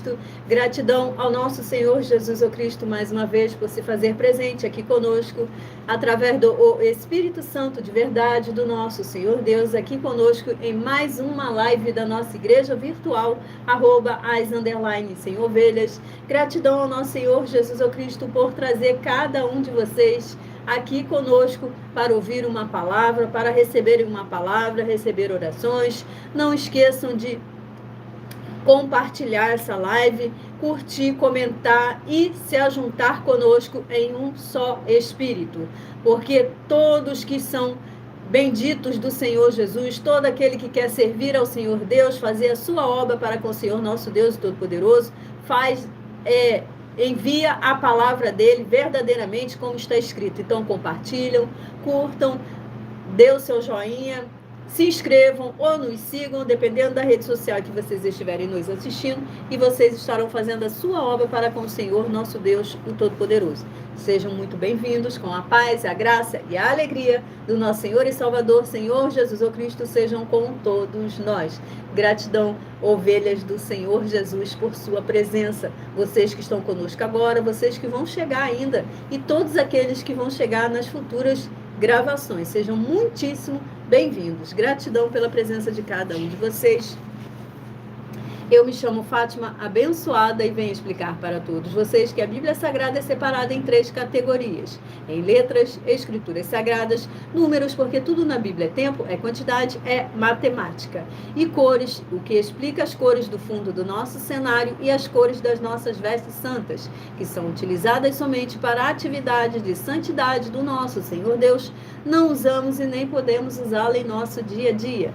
Cristo. Gratidão ao nosso Senhor Jesus Cristo mais uma vez por se fazer presente aqui conosco, através do Espírito Santo de verdade do nosso Senhor Deus, aqui conosco em mais uma live da nossa igreja virtual, @as_sem-ovelhas. Gratidão ao nosso Senhor Jesus Cristo por trazer cada um de vocês aqui conosco para ouvir uma palavra, para receberem uma palavra, receber orações. Não esqueçam de compartilhar essa live, curtir, comentar e se ajuntar conosco em um só espírito, porque todos que são benditos do Senhor Jesus, todo aquele que quer servir ao Senhor Deus, fazer a sua obra para com o Senhor nosso Deus Todo-Poderoso, envia a palavra dele verdadeiramente como está escrito. Então compartilham, curtam, dê o seu joinha, se inscrevam ou nos sigam, dependendo da rede social que vocês estiverem nos assistindo, e vocês estarão fazendo a sua obra para com o Senhor nosso Deus, o Todo-Poderoso. Sejam muito bem-vindos, com a paz, a graça e a alegria do nosso Senhor e Salvador, Senhor Jesus Cristo, sejam com todos nós. Gratidão, ovelhas do Senhor Jesus, por sua presença. Vocês que estão conosco agora, vocês que vão chegar ainda, e todos aqueles que vão chegar nas futuras gravações. Sejam muitíssimo bem-vindos. Gratidão pela presença de cada um de vocês. Eu me chamo Fátima Abençoada e venho explicar para todos vocês que a Bíblia Sagrada é separada em 3 categorias: em letras, escrituras sagradas, números, porque tudo na Bíblia é tempo, é quantidade, é matemática, e cores, o que explica as cores do fundo do nosso cenário e as cores das nossas vestes santas, que são utilizadas somente para atividades de santidade do nosso Senhor Deus. Não usamos e nem podemos usá-la em nosso dia a dia.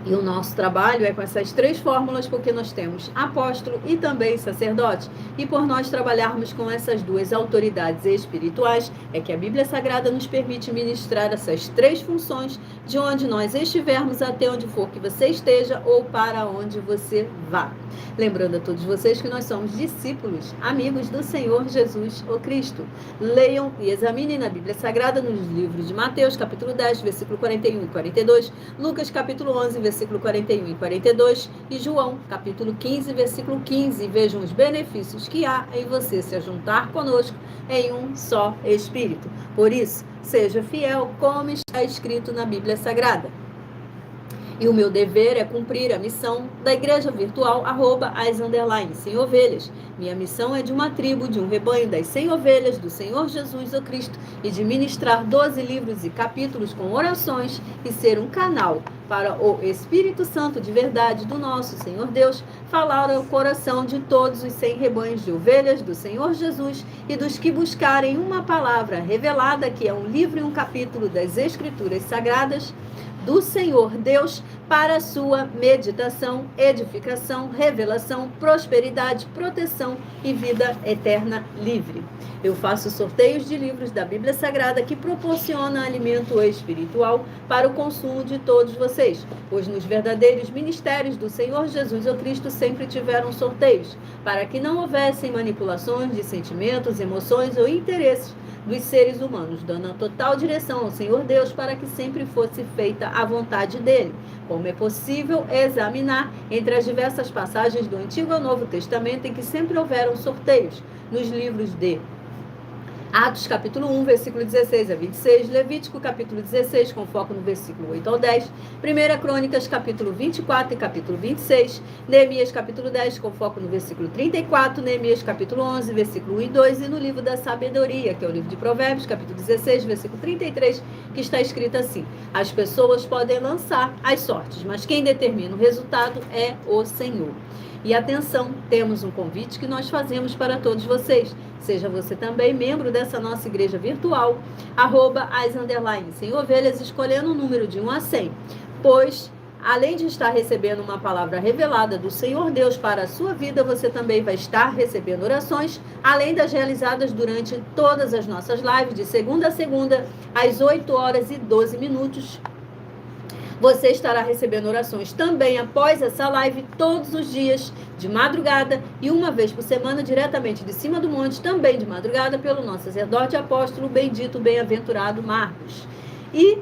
E o nosso trabalho é com essas 3 fórmulas, porque nós temos apóstolo e também sacerdote. E por nós trabalharmos com essas 2 autoridades espirituais, é que a Bíblia Sagrada nos permite ministrar essas 3 funções, de onde nós estivermos, até onde for que você esteja ou para onde você vá. Lembrando a todos vocês que nós somos discípulos, amigos do Senhor Jesus, o Cristo. Leiam e examinem na Bíblia Sagrada, nos livros de Mateus, capítulo 10, versículo 41 e 42, Lucas, capítulo 11, versículo 41 e 42, e João, capítulo 15, versículo 15. E vejam os benefícios que há em você se juntar conosco em um só Espírito. Por isso, seja fiel como está escrito na Bíblia Sagrada. E o meu dever é cumprir a missão da igreja virtual @as_sem-ovelhas. Minha missão é de uma tribo, de um rebanho das 100 ovelhas do Senhor Jesus o Cristo, e de ministrar 12 livros e capítulos com orações e ser um canal para o Espírito Santo de verdade do nosso Senhor Deus falar ao coração de todos os 100 rebanhos de ovelhas do Senhor Jesus e dos que buscarem uma palavra revelada, que é um livro e um capítulo das Escrituras Sagradas do Senhor Deus, para sua meditação, edificação, revelação, prosperidade, proteção e vida eterna livre. Eu faço sorteios de livros da Bíblia Sagrada que proporcionam alimento espiritual para o consumo de todos vocês, pois nos verdadeiros ministérios do Senhor Jesus o Cristo sempre tiveram sorteios, para que não houvessem manipulações de sentimentos, emoções ou interesses dos seres humanos, dando a total direção ao Senhor Deus para que sempre fosse feita a vontade dele. Como é possível examinar entre as diversas passagens do Antigo e Novo Testamento em que sempre houveram sorteios, nos livros de Atos, capítulo 1, versículo 16 a 26, Levítico, capítulo 16, com foco no versículo 8 ao 10, 1 Crônicas, capítulo 24 e capítulo 26, Neemias, capítulo 10, com foco no versículo 34, Neemias, capítulo 11, versículo 1 e 2, e no livro da sabedoria, que é o livro de Provérbios, capítulo 16, versículo 33, que está escrito assim: as pessoas podem lançar as sortes, mas quem determina o resultado é o Senhor. E atenção, temos um convite que nós fazemos para todos vocês. Seja você também membro dessa nossa igreja virtual, @as_sem-ovelhas, escolhendo o número de 1 a 100. Pois, além de estar recebendo uma palavra revelada do Senhor Deus para a sua vida, você também vai estar recebendo orações, além das realizadas durante todas as nossas lives, de segunda a segunda, às 8 horas e 12 minutos. Você estará recebendo orações também após essa live, todos os dias, de madrugada, e uma vez por semana, diretamente de cima do monte, também de madrugada, pelo nosso sacerdote apóstolo bendito, bem-aventurado Marcos. E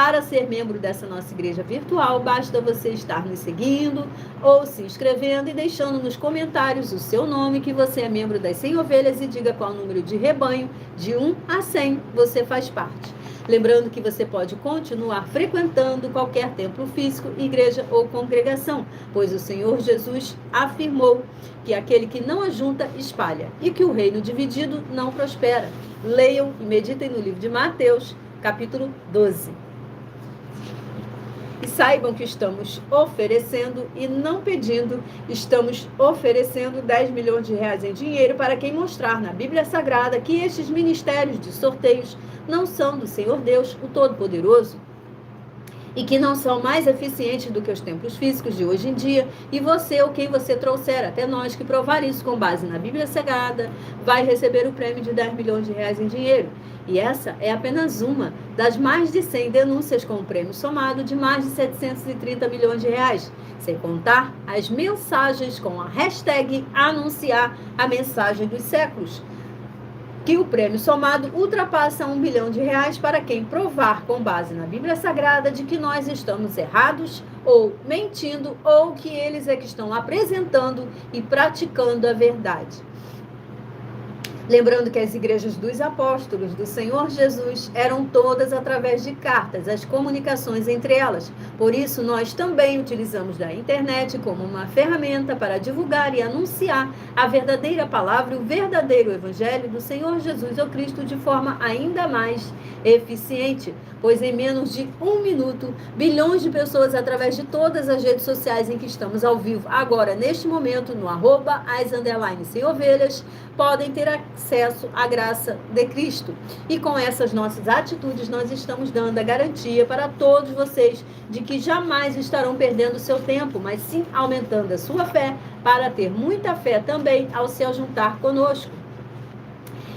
Para ser membro dessa nossa igreja virtual, basta você estar nos seguindo ou se inscrevendo e deixando nos comentários o seu nome, que você é membro das 100 ovelhas, e diga qual número de rebanho, de 1 a 100, você faz parte. Lembrando que você pode continuar frequentando qualquer templo físico, igreja ou congregação, pois o Senhor Jesus afirmou que aquele que não ajunta, espalha, e que o reino dividido não prospera. Leiam e meditem no livro de Mateus, capítulo 12. E saibam que estamos oferecendo e não pedindo, estamos oferecendo 10 milhões de reais em dinheiro para quem mostrar na Bíblia Sagrada que estes ministérios de sorteios não são do Senhor Deus, o Todo-Poderoso, e que não são mais eficientes do que os templos físicos de hoje em dia, e você ou quem você trouxer até nós que provar isso com base na Bíblia Sagrada vai receber o prêmio de 10 milhões de reais em dinheiro. E essa é apenas uma das mais de 100 denúncias com um prêmio somado de mais de 730 milhões de reais, sem contar as mensagens com a hashtag anunciar a mensagem dos séculos, que o prêmio somado ultrapassa 1 bilhão de reais para quem provar com base na Bíblia Sagrada de que nós estamos errados ou mentindo, ou que eles é que estão apresentando e praticando a verdade. Lembrando que as igrejas dos apóstolos do Senhor Jesus eram todas através de cartas, as comunicações entre elas. Por isso, nós também utilizamos da internet como uma ferramenta para divulgar e anunciar a verdadeira palavra, o verdadeiro evangelho do Senhor Jesus ou Cristo de forma ainda mais eficiente. Pois em menos de 1 minuto, bilhões de pessoas através de todas as redes sociais em que estamos ao vivo, agora neste momento, no @as_100ovelhas, podem ter acesso à graça de Cristo. E com essas nossas atitudes, nós estamos dando a garantia para todos vocês de que jamais estarão perdendo seu tempo, mas sim aumentando a sua fé, para ter muita fé também ao se juntar conosco.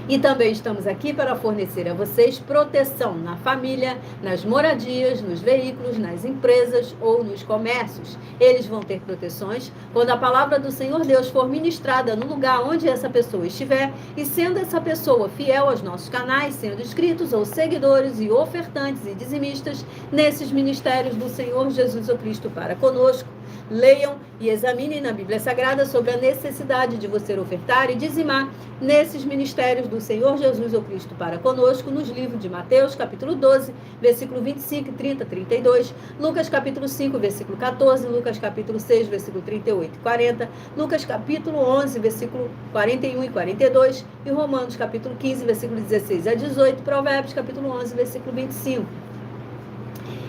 E também estamos aqui para fornecer a vocês proteção na família, nas moradias, nos veículos, nas empresas ou nos comércios. Eles vão ter proteções quando a palavra do Senhor Deus for ministrada no lugar onde essa pessoa estiver, e sendo essa pessoa fiel aos nossos canais, sendo inscritos ou seguidores e ofertantes e dizimistas nesses ministérios do Senhor Jesus o Cristo para conosco. Leiam e examinem na Bíblia Sagrada sobre a necessidade de você ofertar e dizimar nesses ministérios do Senhor Jesus ou Cristo para conosco, nos livros de Mateus, capítulo 12, versículo 25, 30, 32, Lucas, capítulo 5, versículo 14, Lucas, capítulo 6, versículo 38 e 40, Lucas, capítulo 11, versículo 41 e 42, e Romanos, capítulo 15, versículo 16 a 18, Provérbios, capítulo 11, versículo 25.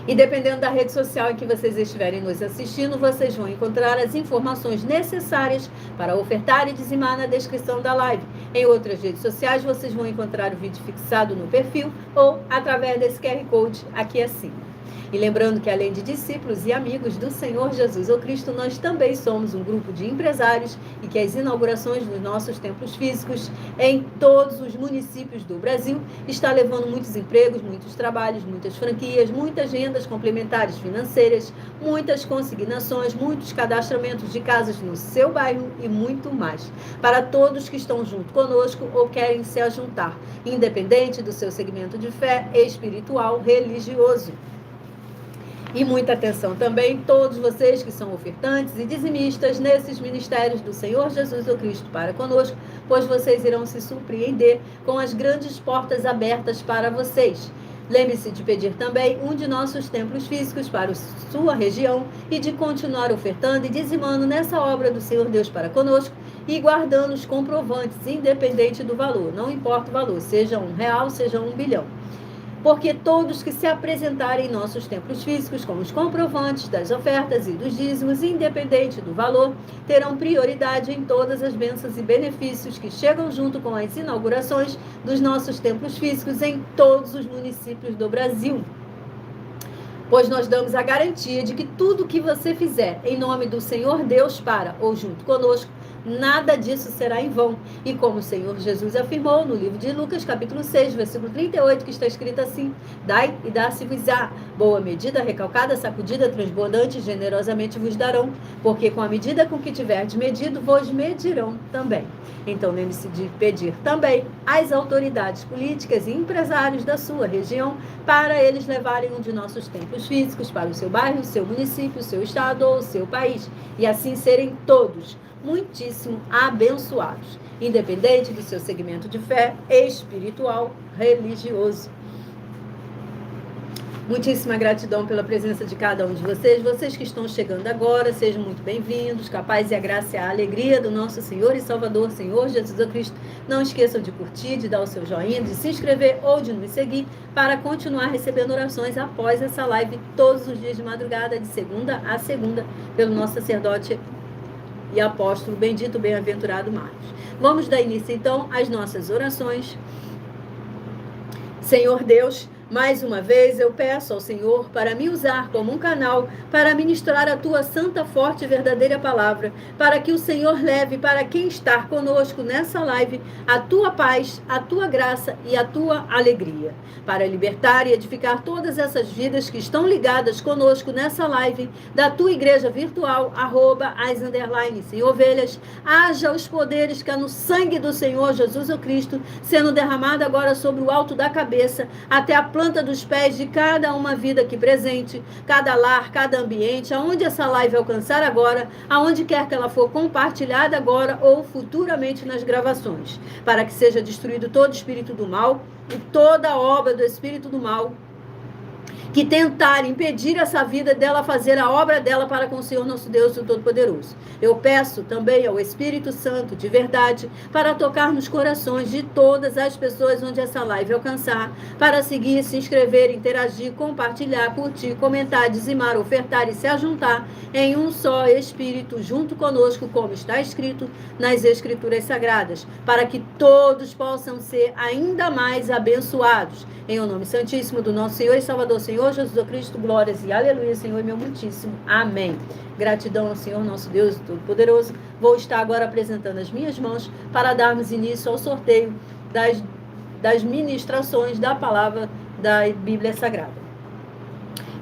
E dependendo da rede social em que vocês estiverem nos assistindo, vocês vão encontrar as informações necessárias para ofertar e dizimar na descrição da live. Em outras redes sociais, vocês vão encontrar o vídeo fixado no perfil ou através desse QR Code aqui acima. E lembrando que além de discípulos e amigos do Senhor Jesus ou Cristo, nós também somos um grupo de empresários, e que as inaugurações dos nossos templos físicos em todos os municípios do Brasil está levando muitos empregos, muitos trabalhos, muitas franquias, muitas rendas complementares financeiras, muitas consignações, muitos cadastramentos de casas no seu bairro e muito mais. Para todos que estão junto conosco ou querem se ajuntar, independente do seu segmento de fé espiritual, religioso. E muita atenção também, todos vocês que são ofertantes e dizimistas nesses ministérios do Senhor Jesus ou Cristo para conosco, pois vocês irão se surpreender com as grandes portas abertas para vocês. Lembre-se de pedir também um de nossos templos físicos para sua região e de continuar ofertando e dizimando nessa obra do Senhor Deus para conosco e guardando os comprovantes, independente do valor, não importa o valor, seja R$1, seja 1 bilhão. Porque todos que se apresentarem em nossos templos físicos com os comprovantes das ofertas e dos dízimos, independente do valor, terão prioridade em todas as bênçãos e benefícios que chegam junto com as inaugurações dos nossos templos físicos em todos os municípios do Brasil. Pois nós damos a garantia de que tudo que você fizer em nome do Senhor Deus para ou junto conosco, nada disso será em vão. E como o Senhor Jesus afirmou no livro de Lucas, capítulo 6, versículo 38, que está escrito assim: dai e dá-se-vos-á, boa medida, recalcada, sacudida, transbordante, generosamente vos darão, porque com a medida com que tiverdes medido, vos medirão também. Então lembre-se de pedir também às autoridades políticas e empresários da sua região para eles levarem um de nossos templos físicos para o seu bairro, o seu município, o seu estado ou o seu país, e assim serem todos muitíssimo abençoados, independente do seu segmento de fé espiritual, religioso. Muitíssima gratidão pela presença de cada um de vocês. Vocês que estão chegando agora, sejam muito bem-vindos. Capaz e a graça e a alegria do nosso Senhor e Salvador, Senhor Jesus Cristo. Não esqueçam de curtir, de dar o seu joinha, de se inscrever ou de nos seguir para continuar recebendo orações após essa live todos os dias de madrugada, de segunda a segunda, pelo nosso sacerdote e apóstolo bendito, bem-aventurado Marcos. Vamos dar início então às nossas orações. Senhor Deus, mais uma vez eu peço ao Senhor para me usar como um canal para ministrar a tua santa, forte e verdadeira palavra, para que o Senhor leve para quem está conosco nessa live a tua paz, a tua graça e a tua alegria, para libertar e edificar todas essas vidas que estão ligadas conosco nessa live da tua igreja virtual, @as_sem ovelhas. Haja os poderes que há no sangue do Senhor Jesus o Cristo sendo derramado agora sobre o alto da cabeça até a planta dos pés de cada uma vida aqui presente, cada lar, cada ambiente, aonde essa live alcançar agora, aonde quer que ela for compartilhada agora ou futuramente nas gravações, para que seja destruído todo espírito do mal e toda obra do espírito do mal que tentar impedir essa vida dela fazer a obra dela para com o Senhor nosso Deus, o Todo-Poderoso. Eu peço também ao Espírito Santo, de verdade, para tocar nos corações de todas as pessoas onde essa live alcançar, para seguir, se inscrever, interagir, compartilhar, curtir, comentar, dizimar, ofertar e se ajuntar em um só Espírito, junto conosco, como está escrito nas Escrituras Sagradas, para que todos possam ser ainda mais abençoados. Em o nome santíssimo do nosso Senhor e Salvador, Senhor Jesus Cristo, glórias e aleluia, Senhor, meu muitíssimo. Amém. Gratidão ao Senhor, nosso Deus Todo-Poderoso. Vou estar agora apresentando as minhas mãos para darmos início ao sorteio das ministrações da palavra da Bíblia Sagrada.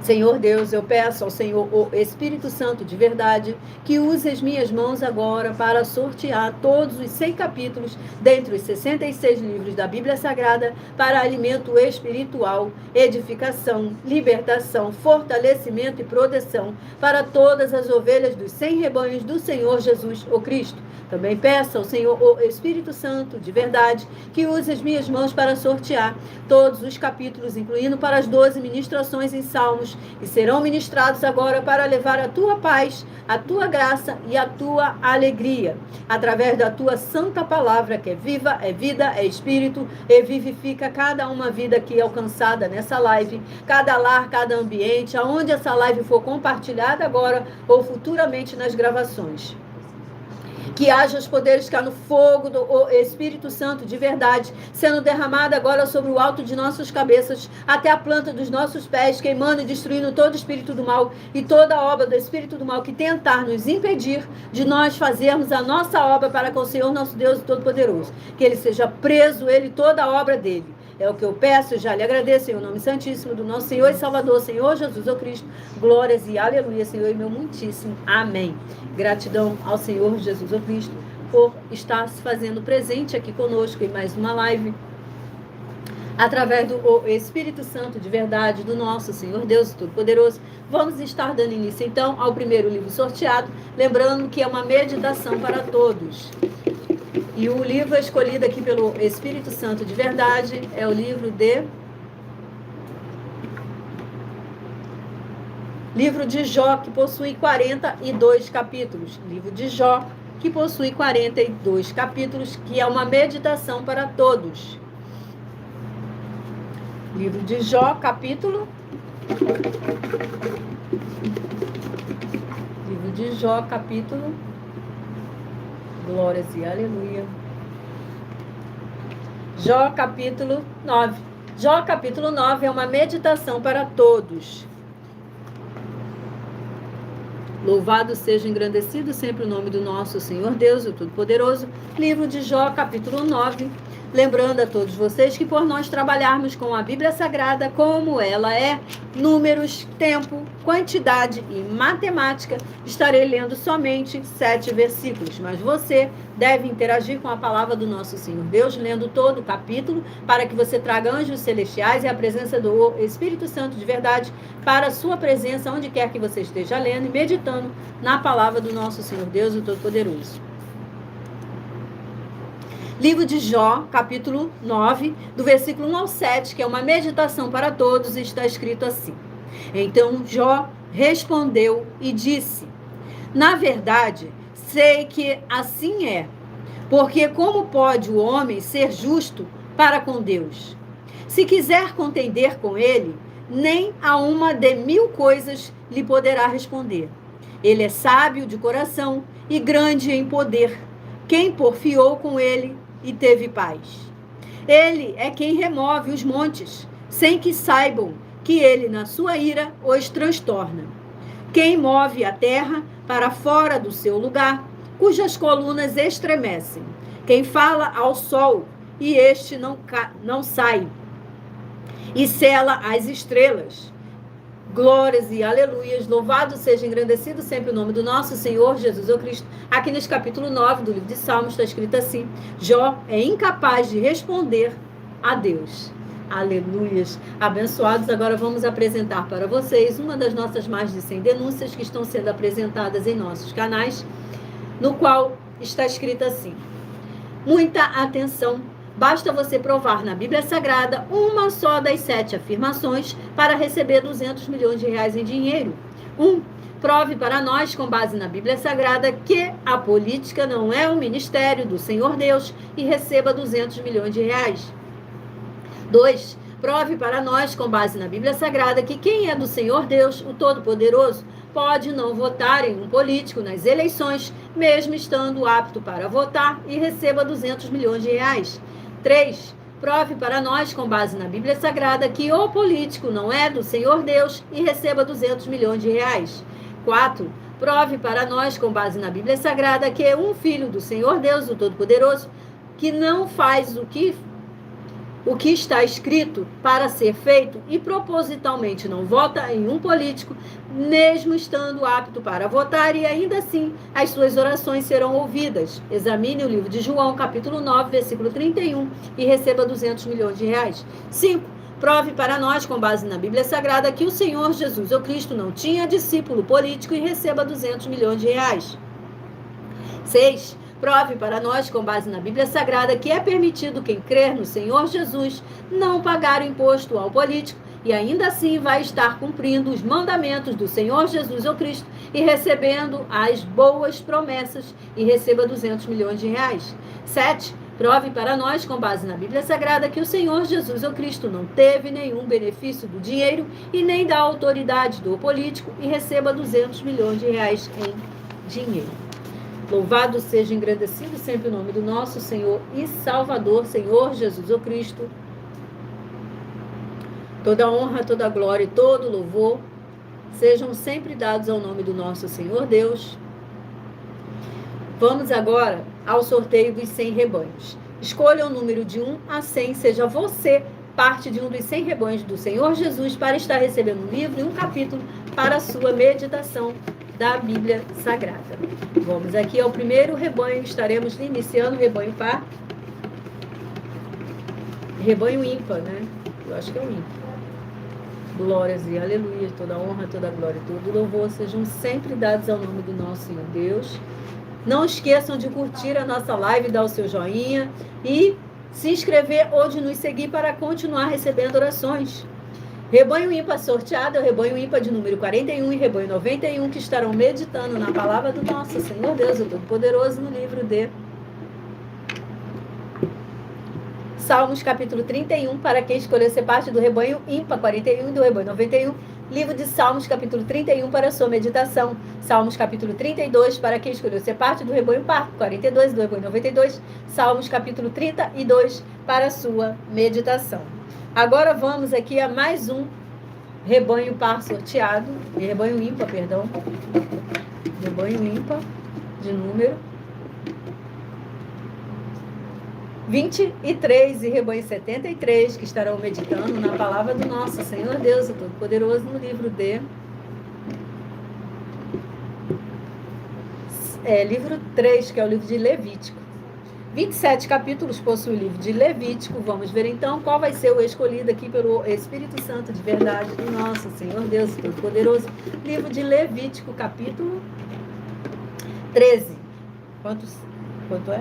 Senhor Deus, eu peço ao Senhor, o Espírito Santo de verdade, que use as minhas mãos agora para sortear todos os 100 capítulos dentre os 66 livros da Bíblia Sagrada para alimento espiritual, edificação, libertação, fortalecimento e proteção para todas as ovelhas dos 100 rebanhos do Senhor Jesus, o Cristo. Também peço ao Senhor, o Espírito Santo de verdade, que use as minhas mãos para sortear todos os capítulos, incluindo para as 12 ministrações em Salmos, e serão ministrados agora para levar a tua paz, a tua graça e a tua alegria, através da tua santa palavra, que é viva, é vida, é espírito, e vivifica cada uma vida aqui alcançada nessa live, cada lar, cada ambiente, aonde essa live for compartilhada agora ou futuramente nas gravações. Que haja os poderes que há no fogo do Espírito Santo de verdade, sendo derramado agora sobre o alto de nossas cabeças, até a planta dos nossos pés, queimando e destruindo todo espírito do mal e toda obra do espírito do mal que tentar nos impedir de nós fazermos a nossa obra para com o Senhor nosso Deus Todo-Poderoso. Que ele seja preso, ele, toda a obra dele. É o que eu peço, já lhe agradeço em nome santíssimo do nosso Senhor e Salvador, Senhor Jesus o Cristo. Glórias e aleluia, Senhor, e meu muitíssimo. Amém. Gratidão ao Senhor Jesus o Cristo por estar se fazendo presente aqui conosco em mais uma live, através do Espírito Santo de verdade, do nosso Senhor Deus Todo-Poderoso. Vamos estar dando início, então, ao primeiro livro sorteado, lembrando que é uma meditação para todos. E o livro escolhido aqui pelo Espírito Santo de verdade é o livro de Jó, que possui 42 capítulos. Livro de Jó, que possui 42 capítulos, que é uma meditação para todos. Livro de Jó, capítulo... Livro de Jó, capítulo... Glórias e aleluia. Jó, capítulo 9. Jó, capítulo 9 é uma meditação para todos. Louvado seja, engrandecido sempre o nome do nosso Senhor Deus, o Todo-Poderoso. Livro de Jó, capítulo 9. Lembrando a todos vocês que por nós trabalharmos com a Bíblia Sagrada, como ela é, números, tempo, quantidade e matemática, estarei lendo somente 7 versículos. Mas você deve interagir com a palavra do nosso Senhor Deus, lendo todo o capítulo, para que você traga anjos celestiais e a presença do Espírito Santo de verdade para a sua presença, onde quer que você esteja lendo e meditando na palavra do nosso Senhor Deus, o Todo-Poderoso. Livro de Jó, capítulo 9, do versículo 1 ao 7, que é uma meditação para todos, está escrito assim. Então Jó respondeu e disse: na verdade, sei que assim é, porque como pode o homem ser justo para com Deus? Se quiser contender com ele, nem a uma de 1000 coisas lhe poderá responder. Ele é sábio de coração e grande em poder. Quem porfiou com ele e teve paz? Ele é quem remove os montes, sem que saibam que ele, na sua ira, os transtorna. Quem move a terra para fora do seu lugar, cujas colunas estremecem. Quem fala ao sol, e este não sai, e sela as estrelas. Glórias e aleluias, louvado seja, engrandecido sempre o nome do nosso Senhor Jesus o Cristo. Aqui nesse capítulo 9 do livro de Salmos está escrito assim: Jó é incapaz de responder a Deus. Aleluias, abençoados. Agora vamos apresentar para vocês uma das nossas mais de 100 denúncias que estão sendo apresentadas em nossos canais, no qual está escrito assim: muita atenção. Basta você provar na Bíblia Sagrada uma só das 7 afirmações para receber 200 milhões de reais em dinheiro. 1. Prove para nós, com base na Bíblia Sagrada, que a política não é um ministério do Senhor Deus e receba 200 milhões de reais. 2. Prove para nós, com base na Bíblia Sagrada, que quem é do Senhor Deus, o Todo-Poderoso, pode não votar em um político nas eleições, mesmo estando apto para votar, e receba 200 milhões de reais. 3. Prove para nós, com base na Bíblia Sagrada, que o político não é do Senhor Deus e receba 200 milhões de reais. 4. Prove para nós, com base na Bíblia Sagrada, que um filho do Senhor Deus, o Todo-Poderoso, que não faz o que está escrito para ser feito e propositalmente não vota em um político, mesmo estando apto para votar, e ainda assim as suas orações serão ouvidas. Examine o livro de João, capítulo 9, versículo 31, e receba 200 milhões de reais. 5. Prove para nós, com base na Bíblia Sagrada, que o Senhor Jesus, o Cristo, não tinha discípulo político e receba 200 milhões de reais. 6. Prove para nós, com base na Bíblia Sagrada, que é permitido quem crer no Senhor Jesus não pagar o imposto ao político e ainda assim vai estar cumprindo os mandamentos do Senhor Jesus ou Cristo e recebendo as boas promessas e receba 200 milhões de reais. 7. Prove para nós, com base na Bíblia Sagrada, que o Senhor Jesus ou Cristo não teve nenhum benefício do dinheiro e nem da autoridade do político e receba 200 milhões de reais em dinheiro. Louvado seja, engrandecido sempre o nome do nosso Senhor e Salvador, Senhor Jesus o Cristo. Toda honra, toda glória e todo louvor sejam sempre dados ao nome do nosso Senhor Deus. Vamos agora ao sorteio dos 100 rebanhos. Escolha o número de 1 a 100, seja você parte de um dos 100 rebanhos do Senhor Jesus para estar recebendo um livro e um capítulo para a sua meditação da Bíblia Sagrada. Vamos aqui ao primeiro rebanho, estaremos iniciando o rebanho par. Rebanho ímpar, né? Eu acho que é o ímpar. Glórias e aleluia, toda honra, toda glória e todo louvor sejam sempre dados ao nome do nosso Senhor Deus. Não esqueçam de curtir a nossa live, dar o seu joinha e se inscrever ou de nos seguir para continuar recebendo orações. Rebanho ímpar sorteado é o rebanho ímpar de número 41 e rebanho 91, que estarão meditando na palavra do nosso Senhor Deus, o Todo-Poderoso, no livro de Salmos, capítulo 31, para quem escolher ser parte do rebanho ímpar 41 e do rebanho 91. Livro de Salmos, capítulo 31, para a sua meditação. Salmos, capítulo 32, para quem escolheu ser parte do rebanho par 42 e do rebanho 92. Salmos, capítulo 32, para a sua meditação. Agora vamos aqui a mais um rebanho par sorteado, rebanho ímpar, perdão. Rebanho ímpar, de número 23 e rebanho 73, que estarão meditando na palavra do nosso Senhor Deus Todo-Poderoso no livro de... livro 3, que é o livro de Levítico. 27 capítulos possui o livro de Levítico. Vamos ver então qual vai ser o escolhido aqui pelo Espírito Santo de verdade do nosso Senhor Deus Todo-Poderoso. Livro de Levítico, capítulo 13. Quanto é?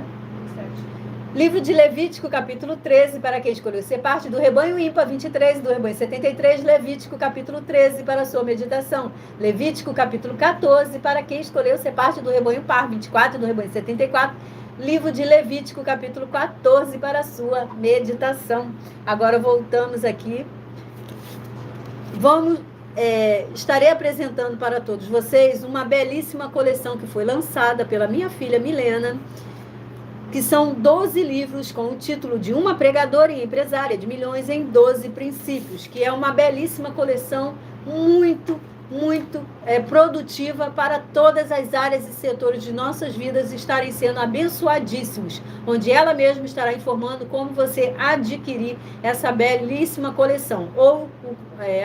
27. Livro de Levítico, capítulo 13, para quem escolheu ser parte do rebanho ímpar, 23, e do rebanho 73, Levítico, capítulo 13, para a sua meditação. Levítico, capítulo 14, para quem escolheu ser parte do rebanho par, 24, do rebanho 74, livro de Levítico, capítulo 14, para a sua meditação. Agora voltamos aqui. Estarei apresentando para todos vocês uma belíssima coleção que foi lançada pela minha filha Milena, que são 12 livros com o título de Uma Pregadora e Empresária de Milhões em 12 Princípios, que é uma belíssima coleção muito produtiva para todas as áreas e setores de nossas vidas estarem sendo abençoadíssimos, onde ela mesma estará informando como você adquirir essa belíssima coleção, ou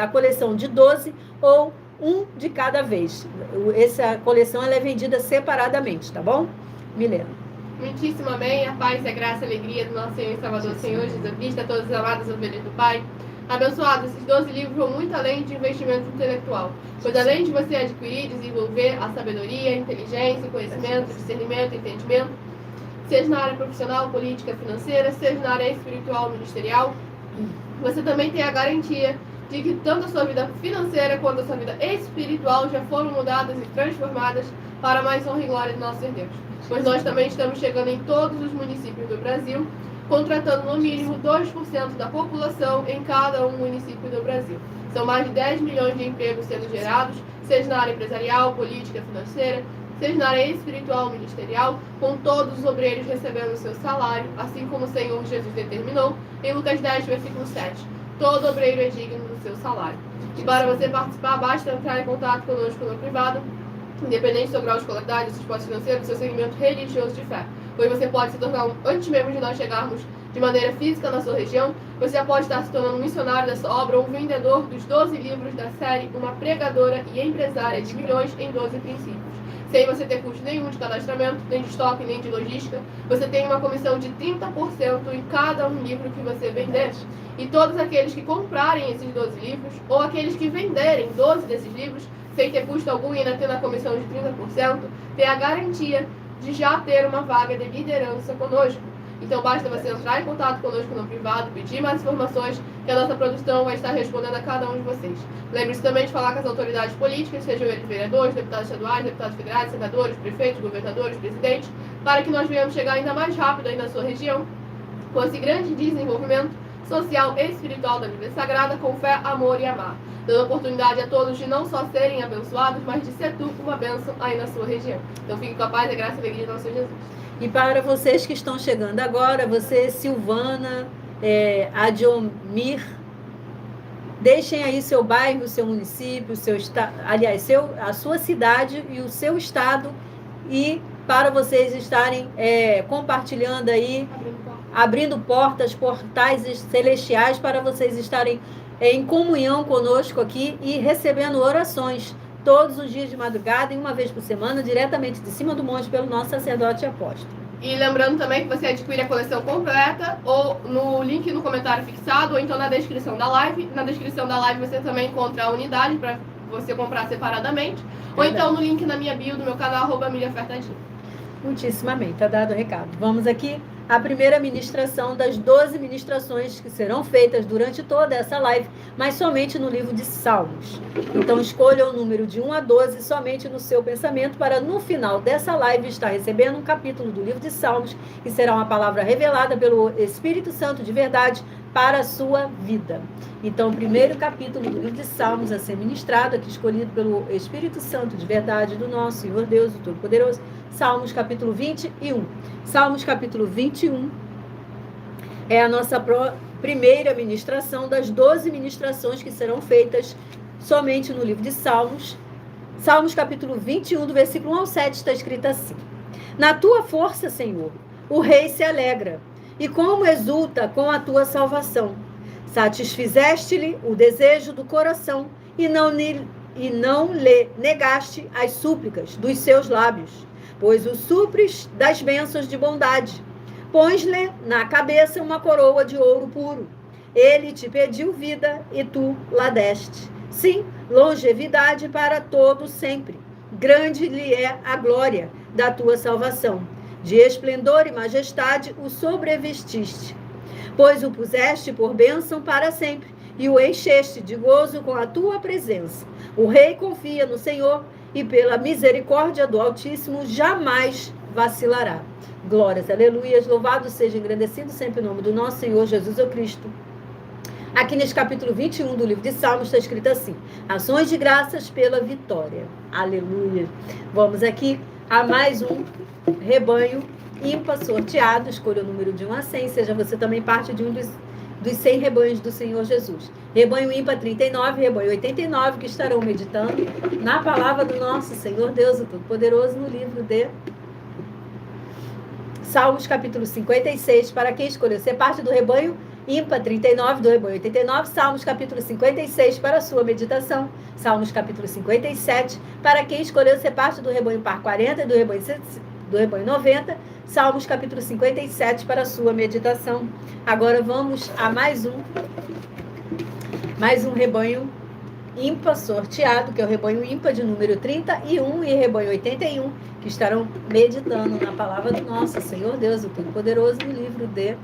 a coleção de 12, ou um de cada vez. Essa coleção ela é vendida separadamente, tá bom? Milena. Muitíssimo amém, a paz e a graça e a alegria do nosso Senhor e Salvador Senhor Jesus Cristo, a todas as amadas ovelhas do Pai. Abençoados, esses 12 livros vão muito além de investimento intelectual, pois além de você adquirir e desenvolver a sabedoria, a inteligência, conhecimento, discernimento, entendimento, seja na área profissional, política, financeira, seja na área espiritual, ministerial, você também tem a garantia de que tanto a sua vida financeira quanto a sua vida espiritual já foram mudadas e transformadas para mais honra e glória do nosso Deus. Pois nós também estamos chegando em todos os municípios do Brasil, contratando no mínimo 2% da população em cada um município do Brasil. São mais de 10 milhões de empregos sendo gerados, seja na área empresarial, política, financeira, seja na área espiritual, ministerial, com todos os obreiros recebendo o seu salário, assim como o Senhor Jesus determinou em Lucas 10, versículo 7. Todo obreiro é digno do seu salário. E para você participar, basta entrar em contato conosco no privado, independente do seu grau de escolaridade, do seu esforço financeiro, do seu segmento religioso de fé. Pois você pode se tornar, antes mesmo de nós chegarmos de maneira física na sua região, você já pode estar se tornando um missionário dessa obra ou um vendedor dos 12 livros da série Uma Pregadora e Empresária de Milhões em 12 Princípios. Sem você ter custo nenhum de cadastramento, nem de estoque, nem de logística, você tem uma comissão de 30% em cada um livro que você vender. E todos aqueles que comprarem esses 12 livros, ou aqueles que venderem 12 desses livros, sem ter custo algum e ainda tendo a comissão de 30%, tem a garantia de já ter uma vaga de liderança conosco. Então basta você entrar em contato conosco no privado, pedir mais informações, que a nossa produção vai estar respondendo a cada um de vocês. Lembre-se também de falar com as autoridades políticas, sejam eles vereadores, deputados estaduais, deputados federais, senadores, prefeitos, governadores, presidentes, para que nós venhamos chegar ainda mais rápido aí na sua região, com esse grande desenvolvimento social e espiritual da Bíblia Sagrada, com fé, amor e amar, dando oportunidade a todos de não só serem abençoados, mas de ser tu uma bênção aí na sua região. Então fique com a paz, a graça e a alegria do nosso Jesus. E para vocês que estão chegando agora, você, Silvana, Adiomir, deixem aí seu bairro, seu município, seu estado, aliás, a sua cidade e o seu estado, e para vocês estarem compartilhando aí, abrindo portas, portais celestiais para vocês estarem em comunhão conosco aqui e recebendo orações todos os dias de madrugada e uma vez por semana, diretamente de cima do monte pelo nosso sacerdote e apóstolo. E lembrando também que você adquire a coleção completa ou no link no comentário fixado ou então na descrição da live. Na descrição da live você também encontra a unidade para você comprar separadamente. Ou então no link na minha bio do meu canal, @miliafertadinho. Muitíssimo amém, tá dado o recado. Vamos aqui à primeira ministração das 12 ministrações que serão feitas durante toda essa live, mas somente no livro de Salmos. Então escolha o número de 1 a 12 somente no seu pensamento, para no final dessa live estar recebendo um capítulo do livro de Salmos, que será uma palavra revelada pelo Espírito Santo de verdade para a sua vida. Então, o primeiro capítulo do livro de Salmos a ser ministrado, aqui escolhido pelo Espírito Santo de verdade do nosso Senhor Deus, o Todo-Poderoso, Salmos capítulo 21. Salmos capítulo 21 é a nossa primeira ministração das 12 ministrações que serão feitas somente no livro de Salmos. Salmos capítulo 21, do versículo 1 ao 7, está escrito assim: Na tua força, Senhor, o rei se alegra, e como exulta com a tua salvação. Satisfizeste-lhe o desejo do coração, e não lhe negaste as súplicas dos seus lábios, pois o supres das bênçãos de bondade. Pões-lhe na cabeça uma coroa de ouro puro. Ele te pediu vida, e tu la deste. Sim, longevidade para todo sempre. Grande lhe é a glória da tua salvação. De esplendor e majestade o sobrevestiste, pois o puseste por bênção para sempre, e o encheste de gozo com a tua presença. O rei confia no Senhor, e pela misericórdia do Altíssimo jamais vacilará. Glórias, aleluias, louvado seja, engrandecido sempre o nome do nosso Senhor Jesus Cristo. Aqui nesse capítulo 21 do livro de Salmos está escrito assim: ações de graças pela vitória. Aleluia. Vamos aqui a mais um rebanho ímpar sorteado. Escolha o número de 1 a 100, seja você também parte de um dos 100 rebanhos do Senhor Jesus. Rebanho ímpar 39, rebanho 89, que estarão meditando na palavra do nosso Senhor Deus, o Todo-Poderoso, no livro de Salmos capítulo 56, para quem escolheu ser parte do rebanho ímpar 39, do rebanho 89, Salmos capítulo 56 para a sua meditação, Salmos capítulo 57, para quem escolheu ser parte do rebanho par 40 e do rebanho 90, Salmos capítulo 57 para a sua meditação. Agora vamos a mais um rebanho ímpar sorteado, que é o rebanho ímpar de número 31 e rebanho 81, que estarão meditando na palavra do nosso Senhor Deus, o Todo-Poderoso, no livro de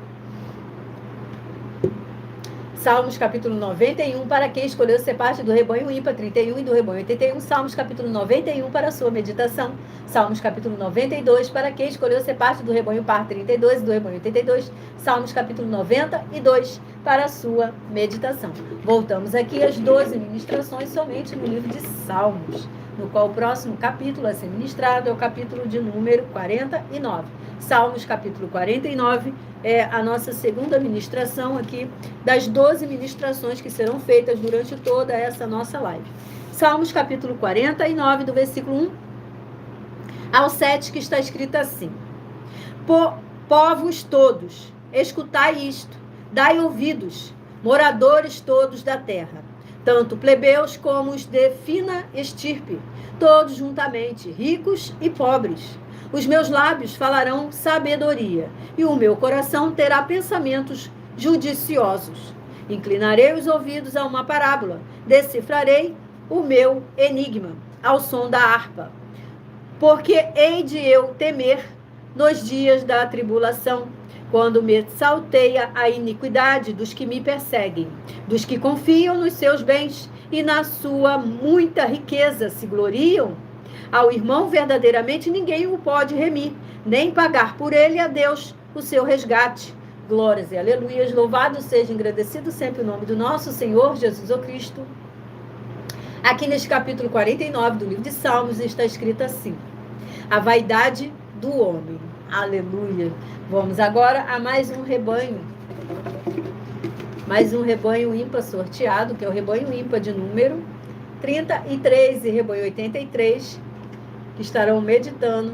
Salmos capítulo 91, para quem escolheu ser parte do rebanho ímpar 31 e do rebanho 81, Salmos capítulo 91 para a sua meditação, Salmos capítulo 92, para quem escolheu ser parte do rebanho par 32 e do rebanho 82, Salmos capítulo 92 para a sua meditação. Voltamos aqui às 12 ministrações somente no livro de Salmos, no qual o próximo capítulo a ser ministrado é o capítulo de número 49. Salmos capítulo 49 é a nossa segunda ministração aqui das 12 ministrações que serão feitas durante toda essa nossa live. Salmos capítulo 49, do versículo 1 ao 7, que está escrito assim: povos todos, escutai isto, dai ouvidos, moradores todos da terra, tanto plebeus como os de fina estirpe, todos juntamente, ricos e pobres. Os meus lábios falarão sabedoria, e o meu coração terá pensamentos judiciosos. Inclinarei os ouvidos a uma parábola, decifrarei o meu enigma ao som da harpa. Porque hei de eu temer nos dias da tribulação, quando me salteia a iniquidade dos que me perseguem, dos que confiam nos seus bens e na sua muita riqueza se gloriam. Ao irmão verdadeiramente ninguém o pode remir, nem pagar por ele a Deus o seu resgate. Glórias e aleluias, louvado seja, engrandecido sempre o nome do nosso Senhor Jesus Cristo. Aqui neste capítulo 49 do livro de Salmos está escrito assim: a vaidade do homem. Aleluia. Vamos agora a mais um rebanho ímpar sorteado, que é o rebanho ímpar de número 33 e rebanho 83, que estarão meditando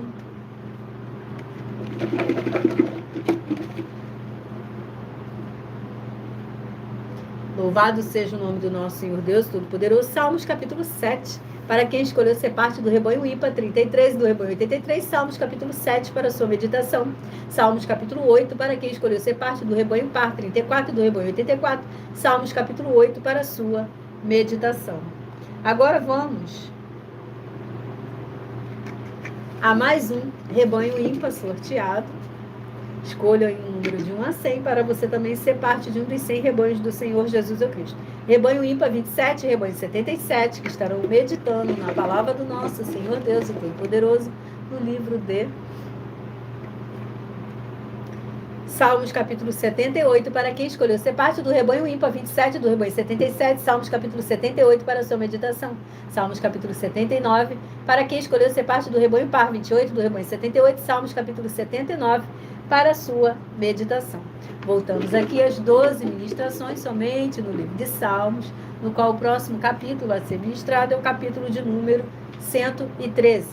louvado seja o nome do nosso Senhor Deus Todo-Poderoso. Salmos capítulo 7, para quem escolheu ser parte do rebanho ímpar 33 e do rebanho 83, Salmos capítulo 7 para a sua meditação, Salmos capítulo 8 para quem escolheu ser parte do rebanho par 34 e do rebanho 84, Salmos capítulo 8 para a sua meditação. Agora vamos a mais um rebanho ímpar sorteado. Escolha um número de 1 a 100 para você também ser parte de um dos 100 rebanhos do Senhor Jesus Cristo. Rebanho ímpar 27, rebanho 77, que estarão meditando na palavra do nosso Senhor Deus, o Todo-Poderoso, no livro de Salmos capítulo 78, para quem escolheu ser parte do rebanho ímpar 27, do rebanho 77, Salmos capítulo 78 para a sua meditação, Salmos capítulo 79, para quem escolheu ser parte do rebanho par 28, do rebanho 78, Salmos capítulo 79 para a sua meditação. Voltamos aqui às 12 ministrações somente no livro de Salmos, no qual o próximo capítulo a ser ministrado é o capítulo de número 113.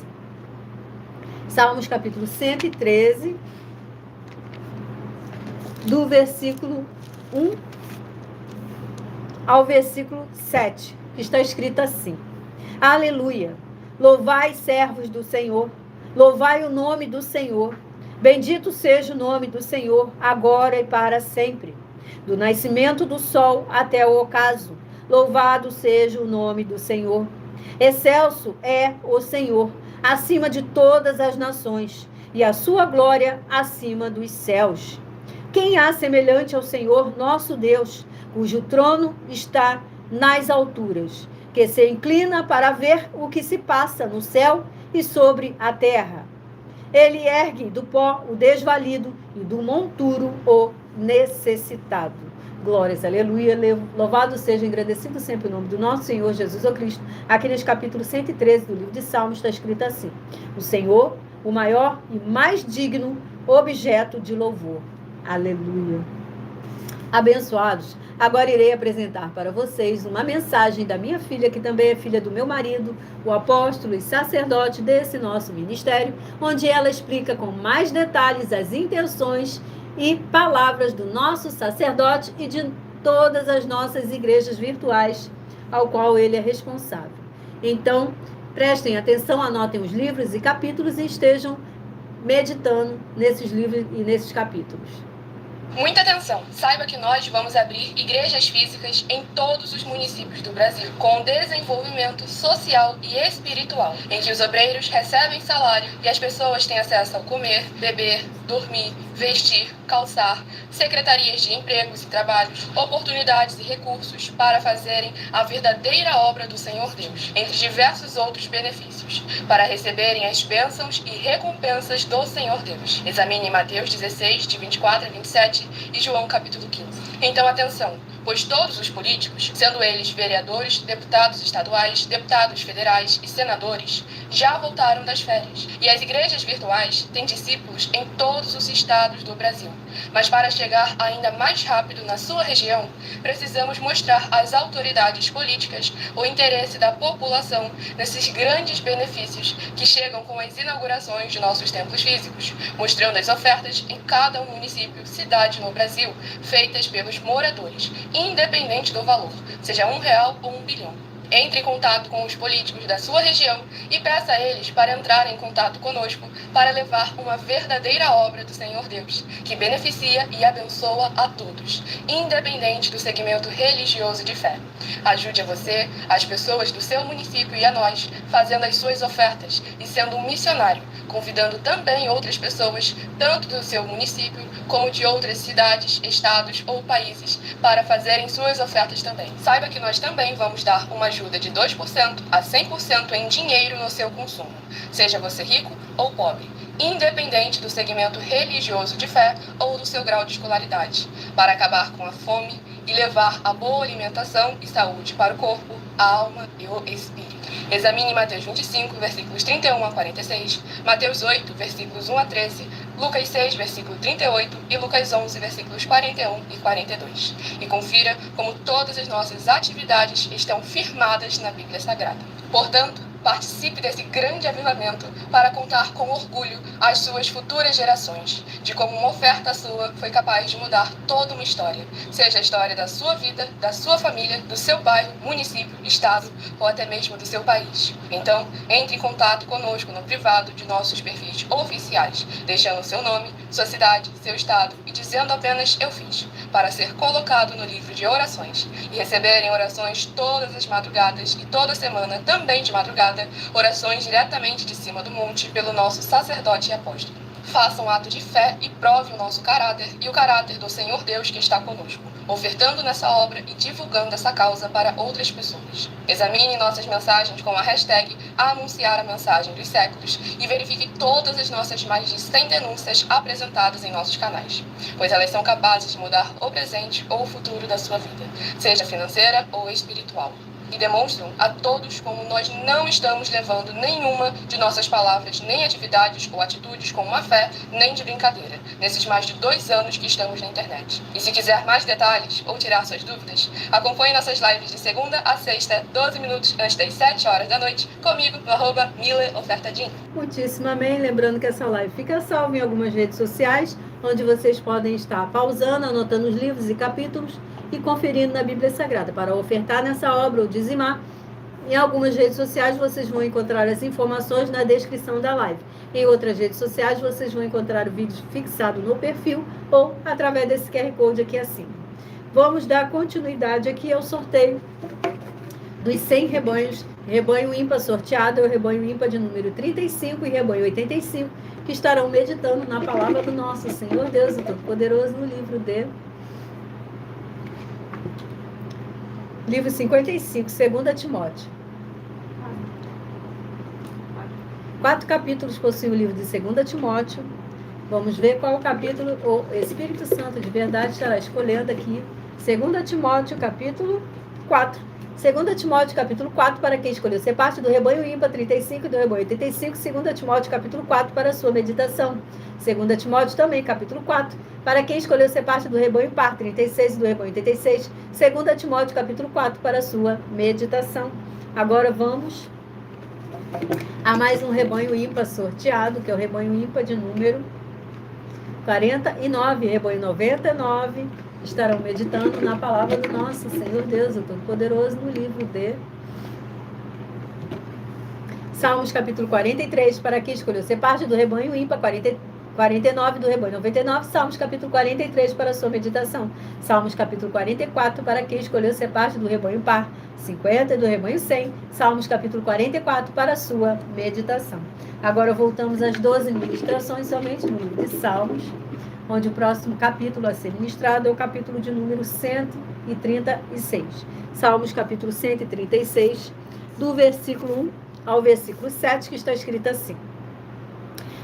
Salmos capítulo 113, do versículo 1 ao versículo 7, que está escrito assim: Aleluia! Louvai, servos do Senhor, louvai o nome do Senhor. Bendito seja o nome do Senhor, agora e para sempre. Do nascimento do sol até o ocaso, louvado seja o nome do Senhor. Excelso é o Senhor, acima de todas as nações, e a sua glória acima dos céus. Quem há semelhante ao Senhor nosso Deus, cujo trono está nas alturas, que se inclina para ver o que se passa no céu e sobre a terra. Ele ergue do pó o desvalido e do monturo o necessitado. Glórias, aleluia, louvado seja, engrandecido sempre o nome do nosso Senhor Jesus o Cristo. Aqui nesse capítulo 113 do livro de Salmos está escrito assim: o Senhor, o maior e mais digno objeto de louvor. Aleluia. Abençoados, agora irei apresentar para vocês uma mensagem da minha filha, que também é filha do meu marido, o apóstolo e sacerdote desse nosso ministério, onde ela explica com mais detalhes as intenções e palavras do nosso sacerdote e de todas as nossas igrejas virtuais, ao qual ele é responsável. Então, prestem atenção, anotem os livros e capítulos e estejam meditando nesses livros e nesses capítulos. Muita atenção! Saiba que nós vamos abrir igrejas físicas em todos os municípios do Brasil, com desenvolvimento social e espiritual, em que os obreiros recebem salário e as pessoas têm acesso ao comer, beber, dormir, vestir, calçar, secretarias de empregos e trabalhos, oportunidades e recursos para fazerem a verdadeira obra do Senhor Deus, entre diversos outros benefícios, para receberem as bênçãos e recompensas do Senhor Deus. Examine Mateus 16, de 24 a 27 e João capítulo 15. Então, atenção! Pois todos os políticos, sendo eles vereadores, deputados estaduais, deputados federais e senadores, já voltaram das férias. E as igrejas virtuais têm discípulos em todos os estados do Brasil. Mas para chegar ainda mais rápido na sua região, precisamos mostrar às autoridades políticas o interesse da população nesses grandes benefícios que chegam com as inaugurações de nossos templos físicos, mostrando as ofertas em cada município, cidade no Brasil, feitas pelos moradores, independente do valor, seja R$1 ou 1 bilhão. Entre em contato com os políticos da sua região e peça a eles para entrarem em contato conosco para levar uma verdadeira obra do Senhor Deus, que beneficia e abençoa a todos, independente do segmento religioso de fé. Ajude a você, as pessoas do seu município e a nós, fazendo as suas ofertas e sendo um missionário, convidando também outras pessoas, tanto do seu município como de outras cidades, estados ou países, para fazerem suas ofertas também. Saiba que nós também vamos dar uma ajuda de 2% a 100% em dinheiro no seu consumo, seja você rico ou pobre, independente do segmento religioso de fé ou do seu grau de escolaridade, para acabar com a fome e levar a boa alimentação e saúde para o corpo, a alma e o espírito. Examine Mateus 25, versículos 31 a 46, Mateus 8, versículos 1 a 13, Lucas 6, versículo 38 e Lucas 11, versículos 41 e 42. E confira como todas as nossas atividades estão firmadas na Bíblia Sagrada. Portanto, participe desse grande avivamento para contar com orgulho às suas futuras gerações, de como uma oferta sua foi capaz de mudar toda uma história, seja a história da sua vida, da sua família, do seu bairro, município, estado ou até mesmo do seu país. Então, entre em contato conosco no privado de nossos perfis oficiais, deixando seu nome, sua cidade, seu estado e dizendo apenas "eu fiz", para ser colocado no livro de orações e receberem orações todas as madrugadas e toda semana, também de madrugada, orações diretamente de cima do monte pelo nosso sacerdote e apóstolo. Faça um ato de fé e prove o nosso caráter e o caráter do Senhor Deus que está conosco, ofertando nessa obra e divulgando essa causa para outras pessoas. Examine nossas mensagens com a hashtag Anunciar a Mensagem dos Séculos e verifique todas as nossas mais de 100 denúncias apresentadas em nossos canais, pois elas são capazes de mudar o presente ou o futuro da sua vida, seja financeira ou espiritual. e demonstram a todos como nós não estamos levando nenhuma de nossas palavras, nem atividades ou atitudes com má fé, nem de brincadeira, nesses mais de 2 anos que estamos na internet. E se quiser mais detalhes ou tirar suas dúvidas, acompanhe nossas lives de segunda a sexta, 12 minutos antes das 7 horas da noite, comigo no @MileOfertaDin. Muitíssimo amém. Lembrando que essa live fica salva em algumas redes sociais, onde vocês podem estar pausando, anotando os livros e capítulos e conferindo na Bíblia Sagrada. Para ofertar nessa obra ou dizimar, em algumas redes sociais vocês vão encontrar as informações na descrição da live. Em outras redes sociais vocês vão encontrar o vídeo fixado no perfil ou através desse QR Code aqui acima. Vamos dar continuidade aqui ao sorteio dos 100 rebanhos. Rebanho ímpar sorteado é o rebanho ímpar de número 35 e rebanho 85, que estarão meditando na palavra do nosso Senhor Deus, o Todo-Poderoso, no livro 55, 2 Timóteo. 4 capítulos possuem o livro de 2 Timóteo. Vamos ver qual capítulo o Espírito Santo de verdade estará escolhendo aqui. 2 Timóteo, capítulo 4. 2 Timóteo, capítulo 4, para quem escolheu ser parte do rebanho ímpar 35 e do rebanho 85. 2 Timóteo, capítulo 4, para a sua meditação. 2 Timóteo também, capítulo 4, para quem escolheu ser parte do rebanho par 36 e do rebanho 86. 2 Timóteo, capítulo 4, para a sua meditação. Agora vamos a mais um rebanho ímpar sorteado, que é o rebanho ímpar de número 49, rebanho 99. Estarão meditando na palavra do nosso Senhor Deus, o Todo-Poderoso, no livro de Salmos, capítulo 43, para quem escolheu ser parte do rebanho ímpar, 49 do rebanho 99. Salmos, capítulo 43, para a sua meditação. Salmos, capítulo 44, para quem escolheu ser parte do rebanho par, 50 do rebanho 100. Salmos, capítulo 44, para a sua meditação. Agora voltamos às 12 ministrações, somente no livro de Salmos, onde o próximo capítulo a ser ministrado é o capítulo de número 136. Salmos, capítulo 136, do versículo 1 ao versículo 7, que está escrito assim: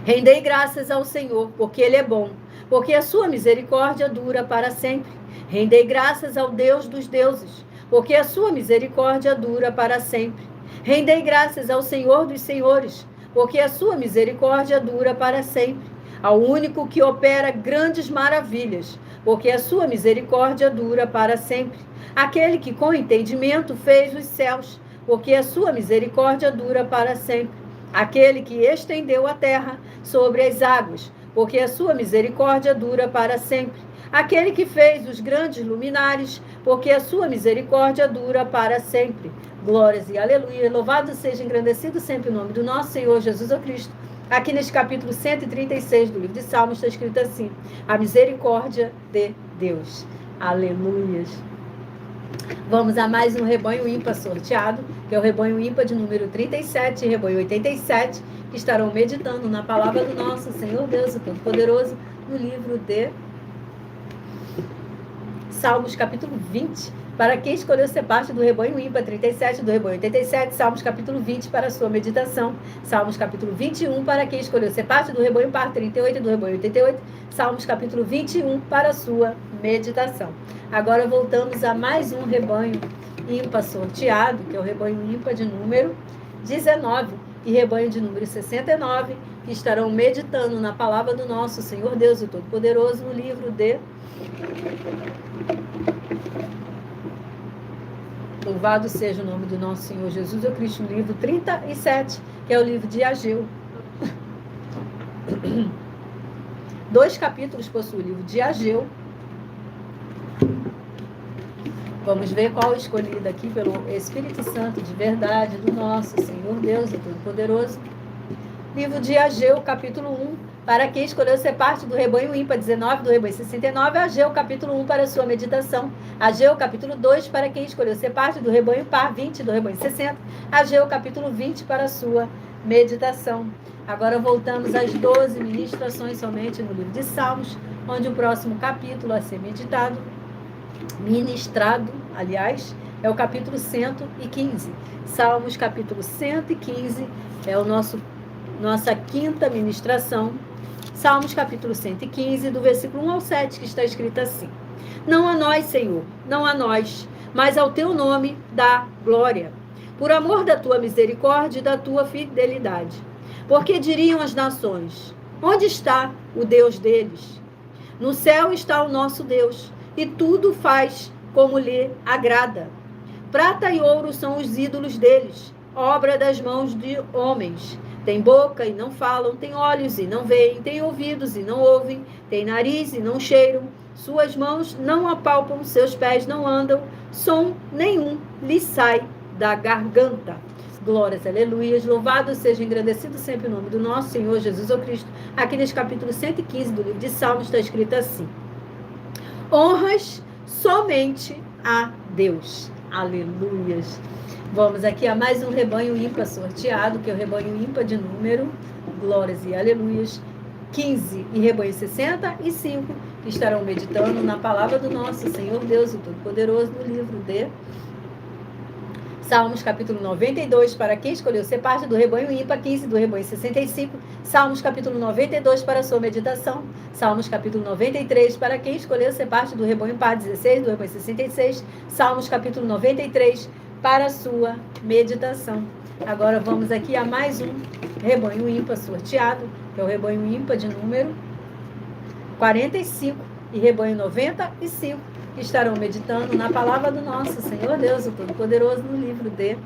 Rendei graças ao Senhor, porque Ele é bom, porque a sua misericórdia dura para sempre. Rendei graças ao Deus dos deuses, porque a sua misericórdia dura para sempre. Rendei graças ao Senhor dos senhores, porque a sua misericórdia dura para sempre. Ao único que opera grandes maravilhas, porque a sua misericórdia dura para sempre. Aquele que com entendimento fez os céus, porque a sua misericórdia dura para sempre. Aquele que estendeu a terra sobre as águas, porque a sua misericórdia dura para sempre. Aquele que fez os grandes luminares, porque a sua misericórdia dura para sempre. Glórias e aleluia. Louvado seja, engrandecido sempre o nome do nosso Senhor Jesus Cristo. Aqui neste capítulo 136 do livro de Salmos está escrito assim: a misericórdia de Deus. Aleluias. Vamos a mais um rebanho ímpar sorteado, que é o rebanho ímpar de número 37 e rebanho 87, que estarão meditando na palavra do nosso Senhor Deus, o Todo-Poderoso, no livro de Salmos, capítulo 20, para quem escolheu ser parte do rebanho ímpar 37 do rebanho 87. Salmos, capítulo 20, para a sua meditação. Salmos, capítulo 21, para quem escolheu ser parte do rebanho par 38 do rebanho 88. Salmos, capítulo 21, para a sua meditação. Agora voltamos a mais um rebanho ímpar sorteado, que é o rebanho ímpar de número 19 e rebanho de número 69, que estarão meditando na palavra do nosso Senhor Deus, o Todo-Poderoso, no livro de Louvado seja o nome do nosso Senhor Jesus Cristo, livro 37, que é o livro de Ageu. 2 capítulos possui o livro de Ageu. Vamos ver qual é escolhido aqui pelo Espírito Santo de verdade do nosso Senhor Deus, o Todo-Poderoso. Livro de Ageu, capítulo 1, para quem escolheu ser parte do rebanho ímpar 19, do rebanho 69, Ageu, capítulo 1, para a sua meditação. Ageu, capítulo 2, para quem escolheu ser parte do rebanho par 20, do rebanho 60. Ageu, capítulo 20, para a sua meditação. Agora voltamos às 12 ministrações somente no livro de Salmos, onde o próximo capítulo a ser ministrado, é o capítulo 115. Salmos, capítulo 115, é o nossa quinta ministração. Salmos, capítulo 115, do versículo 1 ao 7, que está escrito assim: Não a nós, Senhor, não a nós, mas ao teu nome dá glória, por amor da tua misericórdia e da tua fidelidade. Porque diriam as nações: onde está o Deus deles? No céu está o nosso Deus, e tudo faz como lhe agrada. Prata e ouro são os ídolos deles, obra das mãos de homens. Tem boca e não falam, tem olhos e não veem, tem ouvidos e não ouvem, tem nariz e não cheiram, suas mãos não apalpam, seus pés não andam, som nenhum lhes sai da garganta. Glórias, aleluias, louvado seja, engrandecido sempre o nome do nosso Senhor Jesus Cristo. Aqui nesse capítulo 115 do livro de Salmos está escrito assim: honras somente a Deus. Aleluias. Vamos aqui a mais um rebanho ímpar sorteado, que é o rebanho ímpar de número, glórias e aleluias, 15 e rebanho 65, que estarão meditando na palavra do nosso Senhor Deus, o Todo-Poderoso, no livro de Salmos, capítulo 92, para quem escolheu ser parte do rebanho ímpar, 15 do rebanho 65, Salmos, capítulo 92, para a sua meditação, Salmos, capítulo 93, para quem escolheu ser parte do rebanho par, 16 do rebanho 66, Salmos, capítulo 93, para a sua meditação. Agora vamos aqui a mais um rebanho ímpar sorteado, que é o rebanho ímpar de número 45 e rebanho 95, que estarão meditando na palavra do nosso Senhor Deus, o Todo-Poderoso, no livro de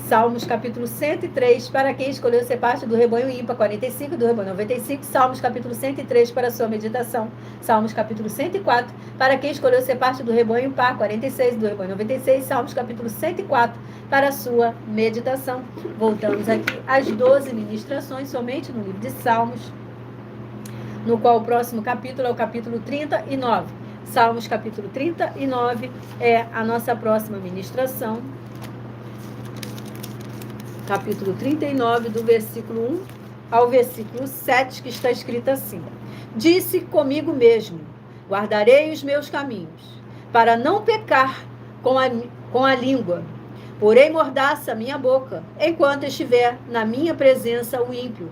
Salmos, capítulo 103, para quem escolheu ser parte do rebanho ímpar, 45 do rebanho 95, Salmos, capítulo 103, para a sua meditação, Salmos, capítulo 104, para quem escolheu ser parte do rebanho par, 46 do rebanho 96, Salmos, capítulo 104, para a sua meditação. Voltamos aqui às 12 ministrações, somente no livro de Salmos, no qual o próximo capítulo é o capítulo 39. Salmos, capítulo 39, é a nossa próxima ministração. Capítulo 39, do versículo 1 ao versículo 7, que está escrito assim: disse comigo mesmo, guardarei os meus caminhos, para não pecar com a língua. Porém mordaça a minha boca, enquanto estiver na minha presença o ímpio.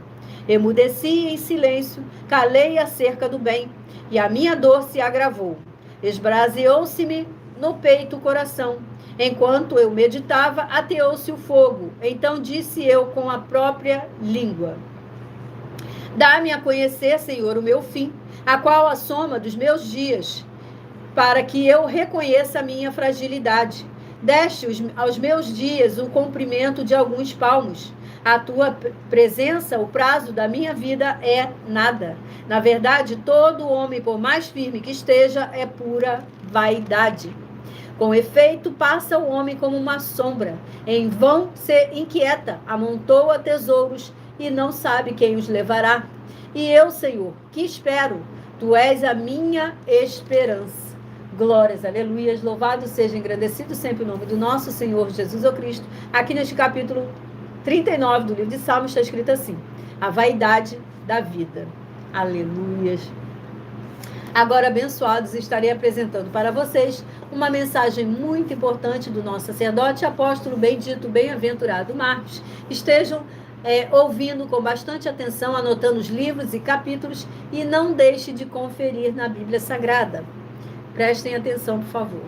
Emudeci em silêncio, calei acerca do bem, e a minha dor se agravou. Esbraseou-se-me no peito o coração. Enquanto eu meditava, ateou-se o fogo. Então disse eu com a própria língua: dá-me a conhecer, Senhor, o meu fim, a qual a soma dos meus dias, para que eu reconheça a minha fragilidade. Deste aos meus dias um comprimento de alguns palmos. A tua presença, o prazo da minha vida é nada. Na verdade, todo homem, por mais firme que esteja, é pura vaidade. Com efeito, passa o homem como uma sombra. Em vão se inquieta, amontoa tesouros e não sabe quem os levará. E eu, Senhor, que espero? Tu és a minha esperança. Glórias, aleluias, louvado seja, engrandecido sempre o nome do nosso Senhor Jesus Cristo. Aqui neste capítulo 39 do livro de Salmos está escrito assim: a vaidade da vida. Aleluias. Agora, abençoados, estarei apresentando para vocês uma mensagem muito importante do nosso sacerdote, apóstolo bendito, bem-aventurado Marcos. Estejam ouvindo com bastante atenção, anotando os livros e capítulos, e não deixe de conferir na Bíblia Sagrada. Prestem atenção, por favor.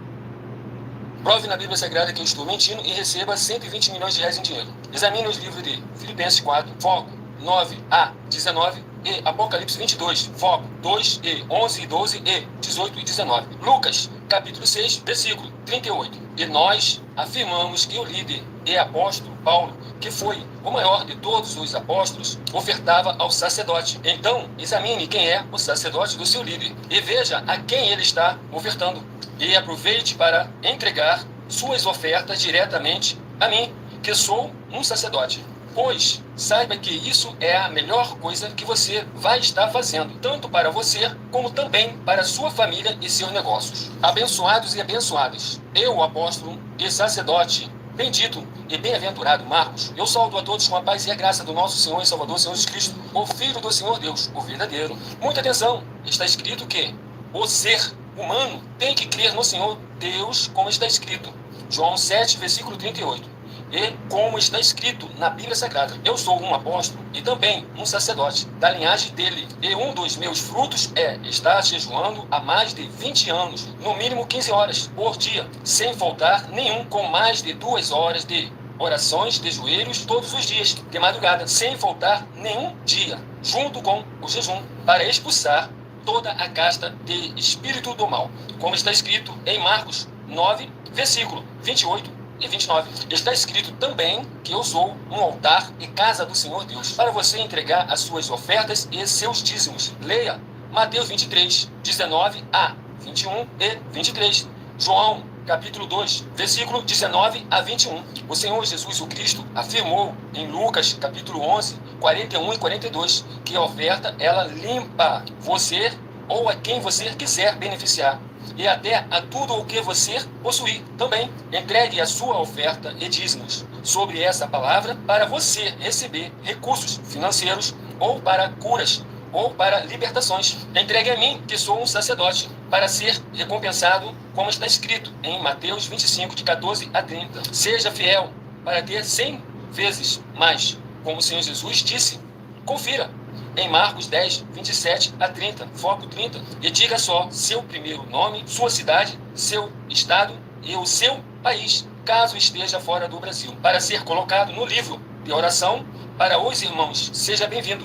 Prove na Bíblia Sagrada que eu estou mentindo e receba 120 milhões de reais em dinheiro. Examine os livros de Filipenses 4, foco 9 a 19 e Apocalipse 22, foco 2 e 11 e 12 e 18 e 19. Lucas, capítulo 6, versículo 38. E nós afirmamos que o líder e apóstolo Paulo, que foi o maior de todos os apóstolos, ofertava ao sacerdote. Então, examine quem é o sacerdote do seu líder e veja a quem ele está ofertando. E aproveite para entregar suas ofertas diretamente a mim, que sou um sacerdote. Pois saiba que isso é a melhor coisa que você vai estar fazendo, tanto para você, como também para sua família e seus negócios. Abençoados e abençoadas, eu, o apóstolo e sacerdote bendito e bem-aventurado Marcos, eu saúdo a todos com a paz e a graça do nosso Senhor e Salvador, Senhor Jesus Cristo, o Filho do Senhor Deus, o verdadeiro. Muita atenção, está escrito que o ser humano tem que crer no Senhor Deus, como está escrito. João 7, versículo 38. E como está escrito na Bíblia Sagrada, eu sou um apóstolo e também um sacerdote da linhagem dele. E um dos meus frutos é estar jejuando há mais de 20 anos, no mínimo 15 horas por dia, sem faltar nenhum, com mais de 2 horas de orações de joelhos todos os dias, de madrugada, sem faltar nenhum dia, junto com o jejum, para expulsar toda a casta de espírito do mal, como está escrito em Marcos 9, versículo 28 e 29. Está escrito também que eu sou um altar e casa do Senhor Deus, para você entregar as suas ofertas e seus dízimos. Leia Mateus 23, 19 a 21 e 23. João, capítulo 2, versículo 19 a 21. O Senhor Jesus o Cristo afirmou em Lucas, capítulo 11, 41 e 42, que a oferta, ela limpa você ou a quem você quiser beneficiar, e até a tudo o que você possuir também. Entregue a sua oferta e dízimos sobre essa palavra para você receber recursos financeiros, ou para curas, ou para libertações. Entregue a mim, que sou um sacerdote, para ser recompensado, como está escrito em Mateus 25, de 14 a 30. Seja fiel para ter 100 vezes mais, como o Senhor Jesus disse. Confira em Marcos 10, 27 a 30, foco 30, e diga só seu primeiro nome, sua cidade, seu estado e o seu país, caso esteja fora do Brasil, para ser colocado no livro de oração para os irmãos. Seja bem-vindo.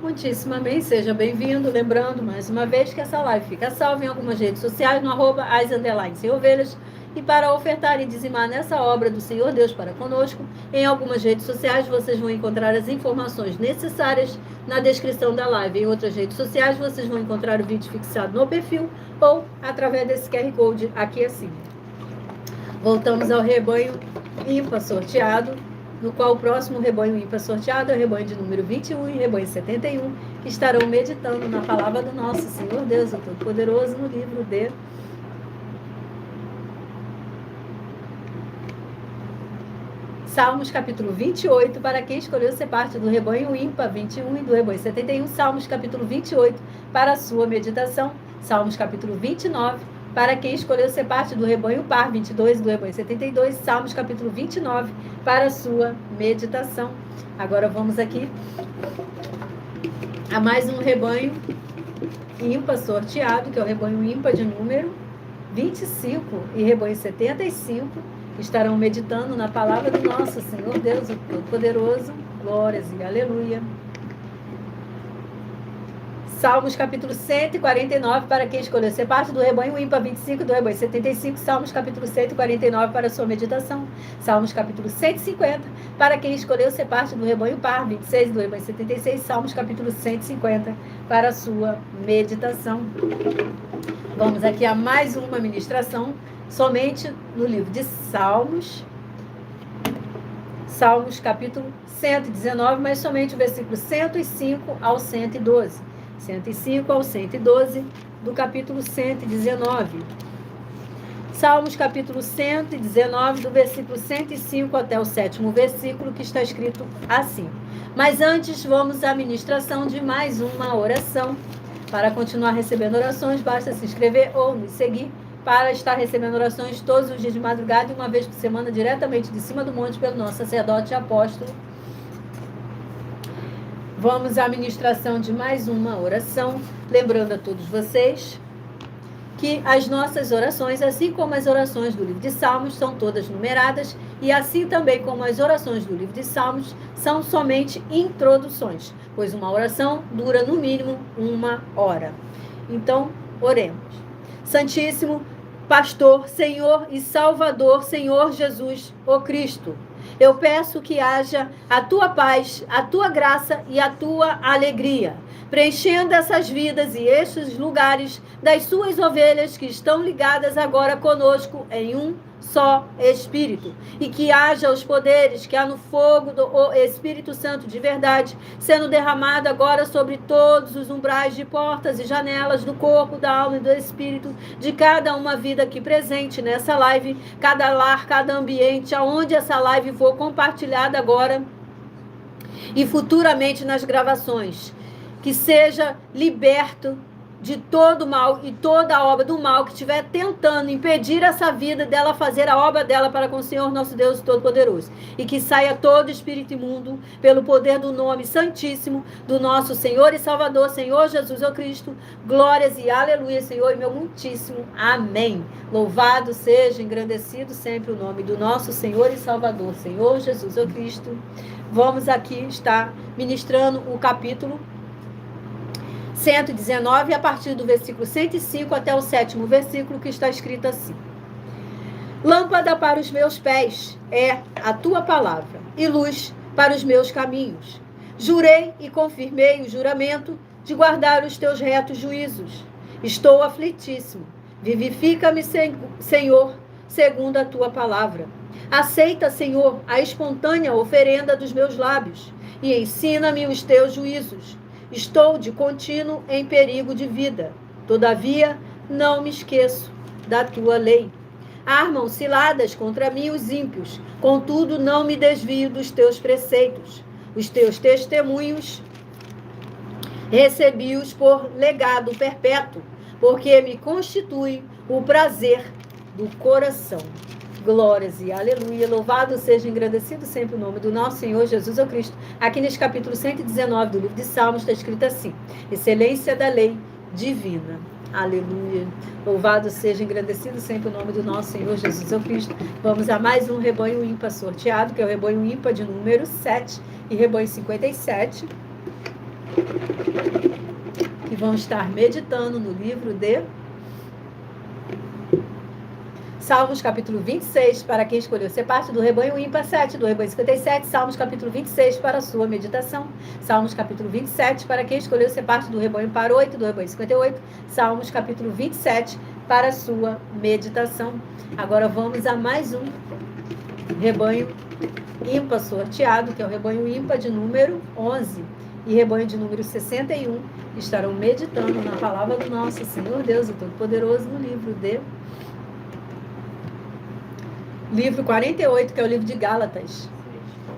Muitíssimo amém, seja bem-vindo. Lembrando, mais uma vez, que essa live fica salva em algumas redes sociais, no @as_sem-ovelhas, e para ofertar e dizimar nessa obra do Senhor Deus para conosco, em algumas redes sociais vocês vão encontrar as informações necessárias na descrição da live. Em outras redes sociais vocês vão encontrar o vídeo fixado no perfil ou através desse QR Code aqui acima. Voltamos ao rebanho ímpar sorteado, no qual o próximo rebanho ímpar sorteado é o rebanho de número 21 e rebanho 71, que estarão meditando na palavra do nosso Senhor Deus, o Todo-Poderoso, no livro de Salmos, capítulo 28, para quem escolheu ser parte do rebanho ímpar 21 e do rebanho 71. Salmos, capítulo 28, para a sua meditação. Salmos, capítulo 29, para quem escolheu ser parte do rebanho par 22 e do rebanho 72. Salmos, capítulo 29, para a sua meditação. Agora vamos aqui a mais um rebanho ímpar sorteado, que é o rebanho ímpar de número 25 e rebanho 75. Estarão meditando na palavra do nosso Senhor Deus, o Todo-Poderoso. Glórias e aleluia. Salmos, capítulo 149, para quem escolheu ser parte do rebanho ímpar 25 do rebanho 75. Salmos, capítulo 149, para a sua meditação. Salmos, capítulo 150, para quem escolheu ser parte do rebanho par 26 do rebanho 76. Salmos, capítulo 150, para a sua meditação. Vamos aqui a mais uma ministração, somente no livro de Salmos. Salmos, capítulo 119, mas somente o versículo 105 ao 112. 105 ao 112 do capítulo 119. Salmos, capítulo 119, do versículo 105 até o 7º versículo, que está escrito assim. Mas antes, vamos à ministração de mais uma oração. Para continuar recebendo orações, basta se inscrever ou nos seguir, para estar recebendo orações todos os dias de madrugada e uma vez por semana, diretamente de cima do monte, pelo nosso sacerdote e apóstolo. Vamos à ministração de mais uma oração, lembrando a todos vocês que as nossas orações, assim como as orações do livro de Salmos, são todas numeradas, e assim também como as orações do livro de Salmos, são somente introduções, pois uma oração dura no mínimo 1 hora. Então, oremos. Santíssimo Pastor, Senhor e Salvador, Senhor Jesus, o Cristo, eu peço que haja a tua paz, a tua graça e a tua alegria, preenchendo essas vidas e estes lugares das suas ovelhas que estão ligadas agora conosco em um só Espírito, e que haja os poderes que há no fogo do Espírito Santo de verdade, sendo derramado agora sobre todos os umbrais de portas e janelas do corpo, da alma e do Espírito, de cada uma vida aqui presente nessa live, cada lar, cada ambiente, aonde essa live for compartilhada agora e futuramente nas gravações, que seja liberto de todo mal e toda a obra do mal que estiver tentando impedir essa vida dela fazer a obra dela para com o Senhor nosso Deus Todo-Poderoso. E que saia todo espírito imundo pelo poder do nome santíssimo do nosso Senhor e Salvador, Senhor Jesus o Cristo. Glórias e aleluia, Senhor, e meu muitíssimo amém. Louvado seja, engrandecido sempre o nome do nosso Senhor e Salvador, Senhor Jesus o Cristo. Vamos aqui estar ministrando o capítulo 119, a partir do versículo 105 até o 7º versículo, que está escrito assim: Lâmpada para os meus pés é a tua palavra, e luz para os meus caminhos. Jurei e confirmei o juramento de guardar os teus retos juízos. Estou aflitíssimo. Vivifica-me, Senhor, segundo a tua palavra. Aceita, Senhor, a espontânea oferenda dos meus lábios, e ensina-me os teus juízos. Estou de contínuo em perigo de vida. Todavia, não me esqueço da tua lei. Armam ciladas contra mim os ímpios, contudo não me desvio dos teus preceitos. Os teus testemunhos recebi-os por legado perpétuo, porque me constitui o prazer do coração. Glórias e aleluia. Louvado seja, engrandecido sempre o nome do nosso Senhor Jesus Cristo. Aqui neste capítulo 119 do livro de Salmos está escrito assim: excelência da lei divina. Aleluia. Louvado seja, engrandecido sempre o nome do nosso Senhor Jesus Cristo. Vamos a mais um rebanho ímpar sorteado, que é o rebanho ímpar de número 7 e rebanho 57. Que vão estar meditando no livro de Salmos capítulo 26, para quem escolheu ser parte do rebanho ímpar 7, do rebanho 57, Salmos capítulo 26 para a sua meditação, Salmos capítulo 27 para quem escolheu ser parte do rebanho ímpar 8, do rebanho 58, Salmos capítulo 27 para a sua meditação. Agora vamos a mais um rebanho ímpar sorteado, que é o rebanho ímpar de número 11 e rebanho de número 61, estarão meditando na palavra do nosso Senhor Deus, o Todo-Poderoso, no livro 48, que é o livro de Gálatas.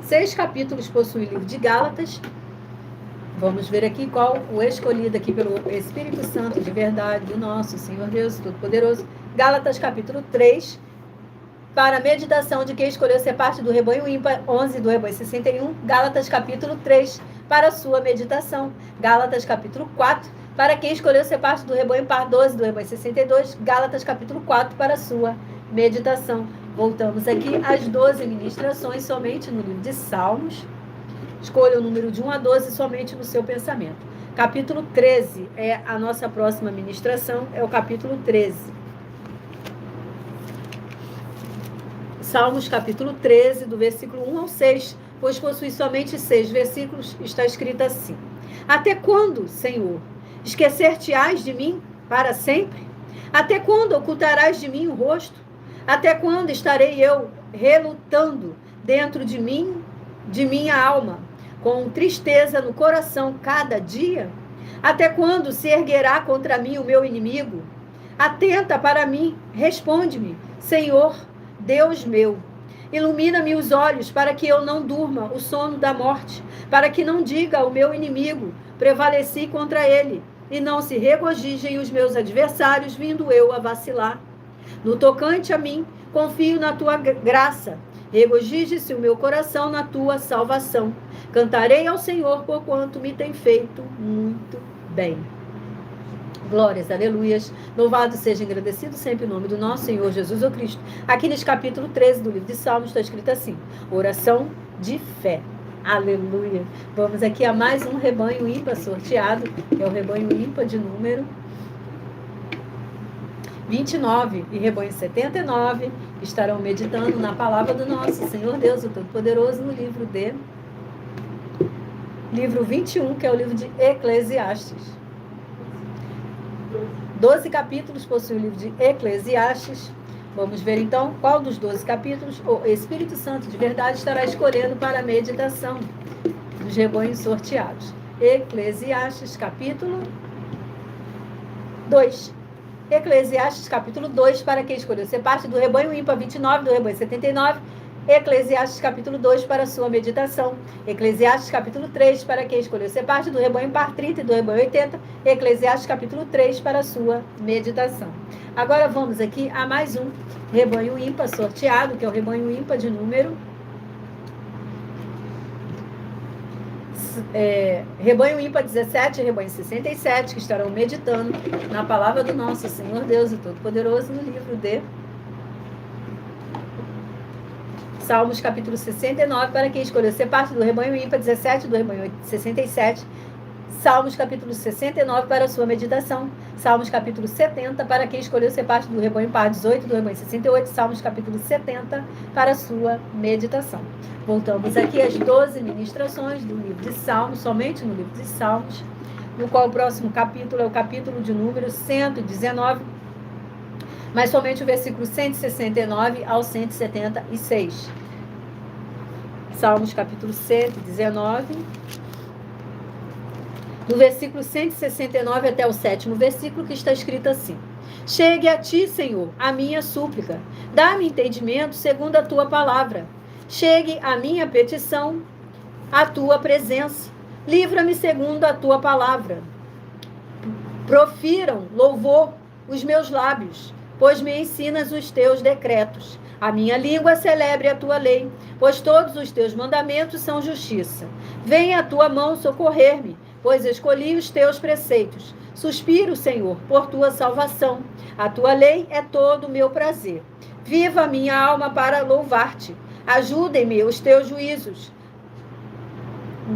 6 capítulos possui o livro de Gálatas. Vamos ver aqui qual o escolhido aqui pelo Espírito Santo de verdade do nosso Senhor Deus Todo-Poderoso. Gálatas capítulo 3, para a meditação de quem escolheu ser parte do rebanho ímpar 11 do rebanho 61. Gálatas capítulo 3, para a sua meditação. Gálatas capítulo 4, para quem escolheu ser parte do rebanho ímpar 12 do rebanho 62. Gálatas capítulo 4, para a sua meditação. Voltamos aqui às 12 ministrações somente no livro de Salmos. Escolha o número de 1 a 12 somente no seu pensamento. Capítulo 13 é a nossa próxima ministração, é o capítulo 13. Salmos capítulo 13, do versículo 1 ao 6, pois possui somente 6 versículos, está escrito assim: Até quando, Senhor, esquecer-te-ás de mim para sempre? Até quando ocultarás de mim o rosto? Até quando estarei eu relutando dentro de mim, de minha alma, com tristeza no coração cada dia? Até quando se erguerá contra mim o meu inimigo? Atenta para mim, responde-me, Senhor, Deus meu. Ilumina-me os olhos para que eu não durma o sono da morte, para que não diga ao meu inimigo, prevaleci contra ele, e não se regozijem os meus adversários, vindo eu a vacilar. No tocante a mim, confio na tua graça. Regozije-se o meu coração na tua salvação. Cantarei ao Senhor por quanto me tem feito muito bem. Glórias, aleluias. Louvado seja, engrandecido sempre o nome do nosso Senhor Jesus Cristo. Aqui nesse capítulo 13 do livro de Salmos está escrito assim: oração de fé. Aleluia. Vamos aqui a mais um rebanho ímpar sorteado, que é o rebanho ímpar de número 29 e rebanho 79, estarão meditando na palavra do nosso Senhor Deus, o Todo-Poderoso, no livro 21, que é o livro de Eclesiastes. 12 capítulos possui o livro de Eclesiastes. Vamos ver então qual dos 12 capítulos o Espírito Santo de verdade estará escolhendo para a meditação dos rebanhos sorteados. Eclesiastes capítulo 2. Eclesiastes capítulo 2, para quem escolheu ser parte do rebanho ímpar 29, do rebanho 79, Eclesiastes capítulo 2 para a sua meditação. Eclesiastes capítulo 3 para quem escolheu ser parte do rebanho par 30 e do rebanho 80. Eclesiastes capítulo 3 para a sua meditação. Agora vamos aqui a mais um rebanho ímpar sorteado, que é o rebanho ímpar de número... rebanho ímpar 17 e rebanho 67, que estarão meditando na palavra do nosso Senhor Deus e Todo-Poderoso no livro de Salmos capítulo 69, para quem escolheu ser parte do rebanho ímpar 17 do rebanho 67. Salmos capítulo 69 para a sua meditação. Salmos capítulo 70 para quem escolheu ser parte do rebanho par 18 do rebanho 68. Salmos capítulo 70 para a sua meditação. Voltamos aqui às 12 ministrações do livro de Salmos, somente no livro de Salmos, no qual o próximo capítulo é o capítulo de número 119, mas somente o versículo 169 ao 176. Salmos capítulo 119, do versículo 169 até o 7º versículo, que está escrito assim: Chegue a ti, Senhor, a minha súplica, dá-me entendimento segundo a tua palavra. Chegue a minha petição à tua presença. Livra-me segundo a tua palavra. Profiram louvor os meus lábios, pois me ensinas os teus decretos. A minha língua celebre a tua lei, pois todos os teus mandamentos são justiça. Venha a tua mão socorrer-me, pois escolhi os teus preceitos. Suspiro, Senhor, por tua salvação. A tua lei é todo o meu prazer. Viva a minha alma para louvar-te. Ajudem-me os teus juízos.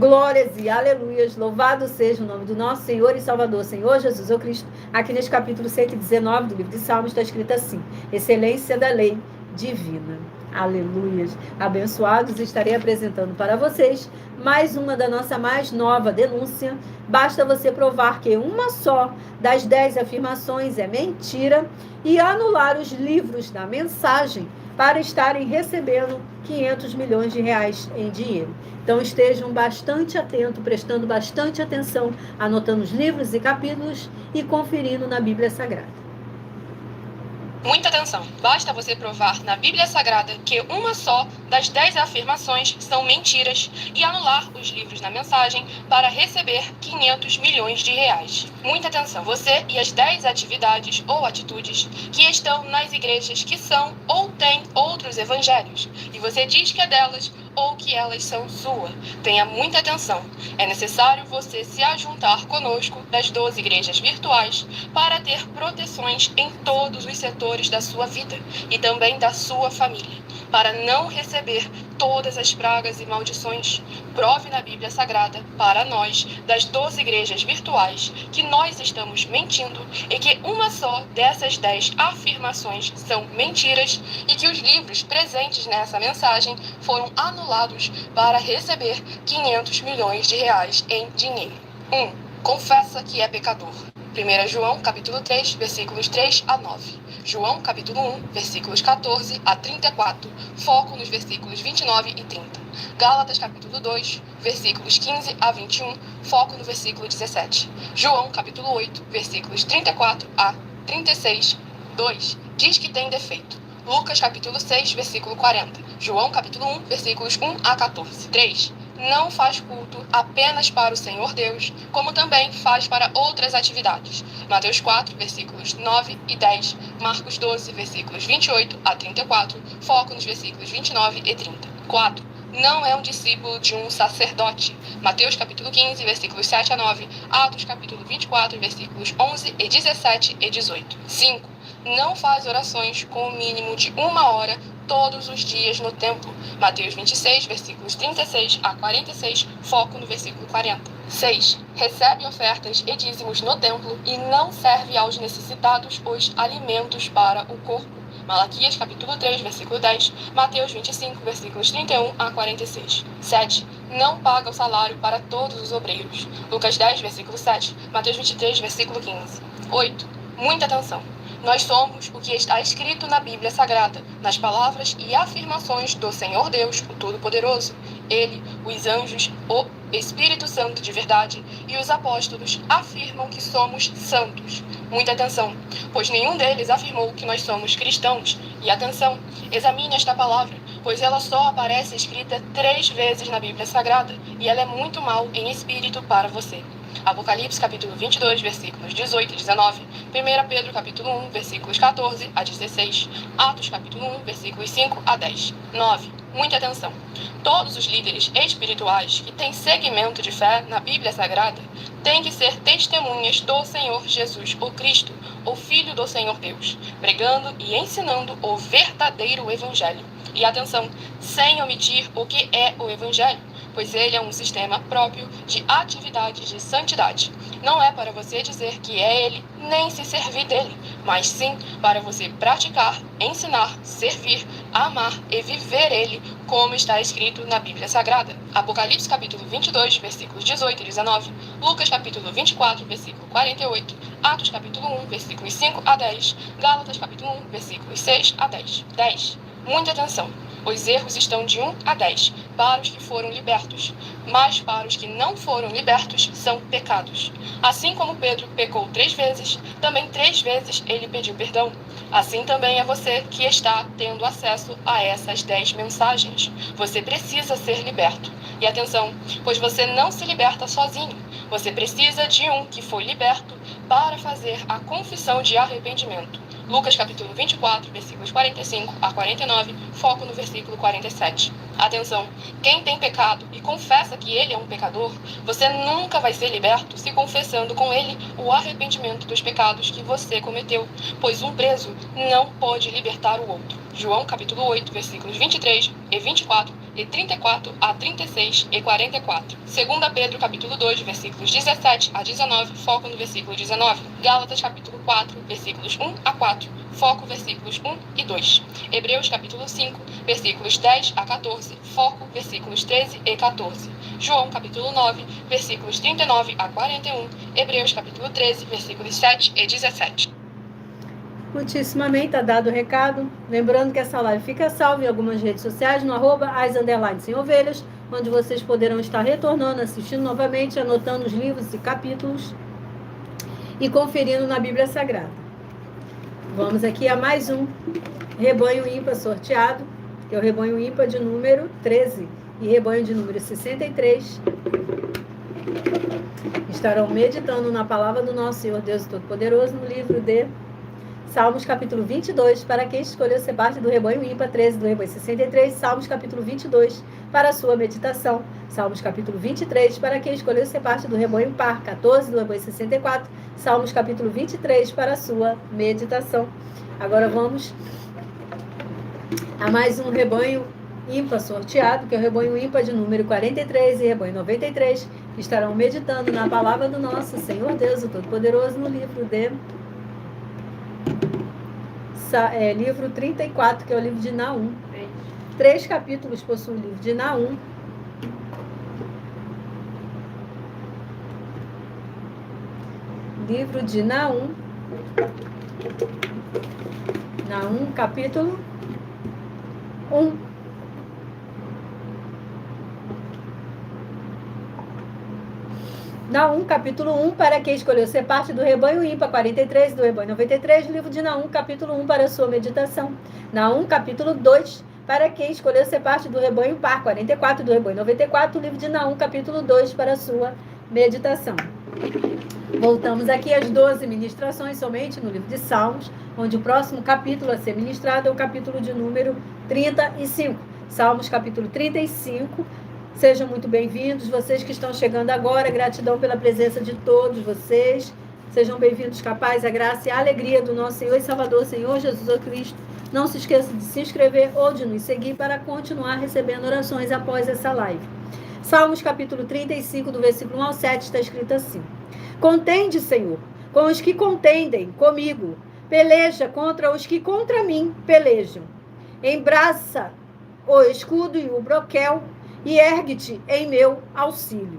Glórias e aleluias. Louvado seja o nome do nosso Senhor e Salvador, Senhor Jesus, o Cristo. Aqui neste capítulo 119 do livro de Salmos está escrito assim: excelência da lei divina. Aleluias. Abençoados, estarei apresentando para vocês mais uma da nossa mais nova denúncia. Basta você provar que uma só das 10 afirmações é mentira e anular os livros da mensagem para estarem recebendo 500 milhões de reais em dinheiro. Então estejam bastante atentos, prestando bastante atenção, anotando os livros e capítulos e conferindo na Bíblia Sagrada. Muita atenção! Basta você provar na Bíblia Sagrada que uma só das 10 afirmações são mentiras e anular os livros na mensagem para receber 500 milhões de reais. Muita atenção! Você e as 10 atividades ou atitudes que estão nas igrejas que são ou têm outros evangelhos e você diz que é delas ou que elas são sua. Tenha muita atenção. É necessário você se ajuntar conosco das 12 igrejas virtuais para ter proteções em todos os setores da sua vida e também da sua família, para não receber todas as pragas e maldições. Prove na Bíblia Sagrada para nós, das 12 igrejas virtuais, que nós estamos mentindo e que uma só dessas 10 afirmações são mentiras e que os livros presentes nessa mensagem foram anulados para receber 500 milhões de reais em dinheiro. 1. Confessa que é pecador. 1 João, capítulo 3, versículos 3 a 9. João, capítulo 1, versículos 14 a 34. Foco nos versículos 29 e 30. Gálatas, capítulo 2, versículos 15 a 21. Foco no versículo 17. João, capítulo 8, versículos 34 a 36. 2. Diz que tem defeito. Lucas, capítulo 6, versículo 40. João, capítulo 1, versículos 1 a 14. 3. Não faz culto apenas para o Senhor Deus, como também faz para outras atividades. Mateus 4, versículos 9 e 10. Marcos 12, versículos 28 a 34. Foco nos versículos 29 e 30. 4. Não é um discípulo de um sacerdote. Mateus capítulo 15, versículos 7 a 9. Atos capítulo 24, versículos 11 e 17 e 18. 5. Não faz orações com o mínimo de 1 hora todos os dias no templo. Mateus 26, versículos 36 a 46, foco no versículo 40. 6. Recebe ofertas e dízimos no templo e não serve aos necessitados os alimentos para o corpo. Malaquias capítulo 3, versículo 10, Mateus 25, versículos 31 a 46. 7. Não paga o salário para todos os obreiros. Lucas 10, versículo 7, Mateus 23, versículo 15. 8. Muita atenção! Nós somos o que está escrito na Bíblia Sagrada, nas palavras e afirmações do Senhor Deus, o Todo-Poderoso. Ele, os anjos, o Espírito Santo de verdade e os apóstolos afirmam que somos santos. Muita atenção, pois nenhum deles afirmou que nós somos cristãos. E atenção, examine esta palavra, pois ela só aparece escrita 3 vezes na Bíblia Sagrada, e ela é muito mal em espírito para você. Apocalipse capítulo 22, versículos 18 e 19, 1 Pedro capítulo 1, versículos 14 a 16, Atos capítulo 1, versículos 5 a 10. 9. Muita atenção. Todos os líderes espirituais que têm segmento de fé na Bíblia Sagrada têm que ser testemunhas do Senhor Jesus, o Cristo, o Filho do Senhor Deus, pregando e ensinando o verdadeiro Evangelho. E atenção, sem omitir o que é o Evangelho, pois ele é um sistema próprio de atividades de santidade. Não é para você dizer que é ele, nem se servir dele, mas sim para você praticar, ensinar, servir, amar e viver ele, como está escrito na Bíblia Sagrada. Apocalipse capítulo 22, versículos 18 e 19, Lucas capítulo 24, versículo 48, Atos capítulo 1, versículos 5 a 10, Gálatas capítulo 1, versículos 6 a 10. 10. Muita atenção. Os erros estão de 1 a 10, para os que foram libertos, mas para os que não foram libertos são pecados. Assim como Pedro pecou 3 vezes, também 3 vezes ele pediu perdão. Assim também é você que está tendo acesso a essas 10 mensagens. Você precisa ser liberto. E atenção, pois você não se liberta sozinho. Você precisa de um que foi liberto para fazer a confissão de arrependimento. Lucas capítulo 24, versículos 45 a 49, foco no versículo 47. Atenção, quem tem pecado e confessa que ele é um pecador, você nunca vai ser liberto se confessando com ele o arrependimento dos pecados que você cometeu, pois um preso não pode libertar o outro. João capítulo 8, versículos 23 e 24 e 34 a 36 e 44. 2 Pedro capítulo 2, versículos 17 a 19, foco no versículo 19. Gálatas capítulo 4, versículos 1 a 4, foco versículos 1 e 2. Hebreus capítulo 5, versículos 10 a 14, foco versículos 13 e 14. João capítulo 9, versículos 39 a 41, Hebreus capítulo 13, versículos 7 e 17. Muitíssimamente, está dado o recado. Lembrando que essa live fica salva em algumas redes sociais, no @as_sem-ovelhas, onde vocês poderão estar retornando, assistindo novamente, anotando os livros e capítulos e conferindo na Bíblia Sagrada. Vamos aqui a mais um rebanho ímpar sorteado, que é o rebanho ímpar de número 13 e rebanho de número 63. Estarão meditando na palavra do nosso Senhor Deus Todo-Poderoso no livro de Salmos capítulo 22, para quem escolheu ser parte do rebanho ímpar, 13 do rebanho 63, Salmos capítulo 22, para a sua meditação, Salmos capítulo 23, para quem escolheu ser parte do rebanho par, 14 do rebanho 64, Salmos capítulo 23, para a sua meditação. Agora vamos a mais um rebanho ímpar sorteado, que é o rebanho ímpar de número 43 e rebanho 93, que estarão meditando na palavra do nosso Senhor Deus, o Todo-Poderoso, no livro de livro 34, que é o livro de Naum. 3 capítulos possui o livro de Naum. Livro de Naum. Naum, capítulo 1. Naum, capítulo 1, para quem escolheu ser parte do rebanho ímpar, 43, do rebanho 93, livro de Naum, capítulo 1, para a sua meditação. Naum, capítulo 2, para quem escolheu ser parte do rebanho par, 44, do rebanho 94, livro de Naum, capítulo 2, para a sua meditação. Voltamos aqui às 12 ministrações somente no livro de Salmos, onde o próximo capítulo a ser ministrado é o capítulo de número 35. Salmos, capítulo 35. Sejam muito bem-vindos, vocês que estão chegando agora, gratidão pela presença de todos vocês. Sejam bem-vindos, capaz, a graça e a alegria do nosso Senhor e Salvador, Senhor Jesus Cristo. Não se esqueça de se inscrever ou de nos seguir para continuar recebendo orações após essa live. Salmos capítulo 35, do versículo 1 ao 7, está escrito assim: Contende, Senhor, com os que contendem comigo, peleja contra os que contra mim pelejam. Embraça o escudo e o broquel, e ergue-te em meu auxílio.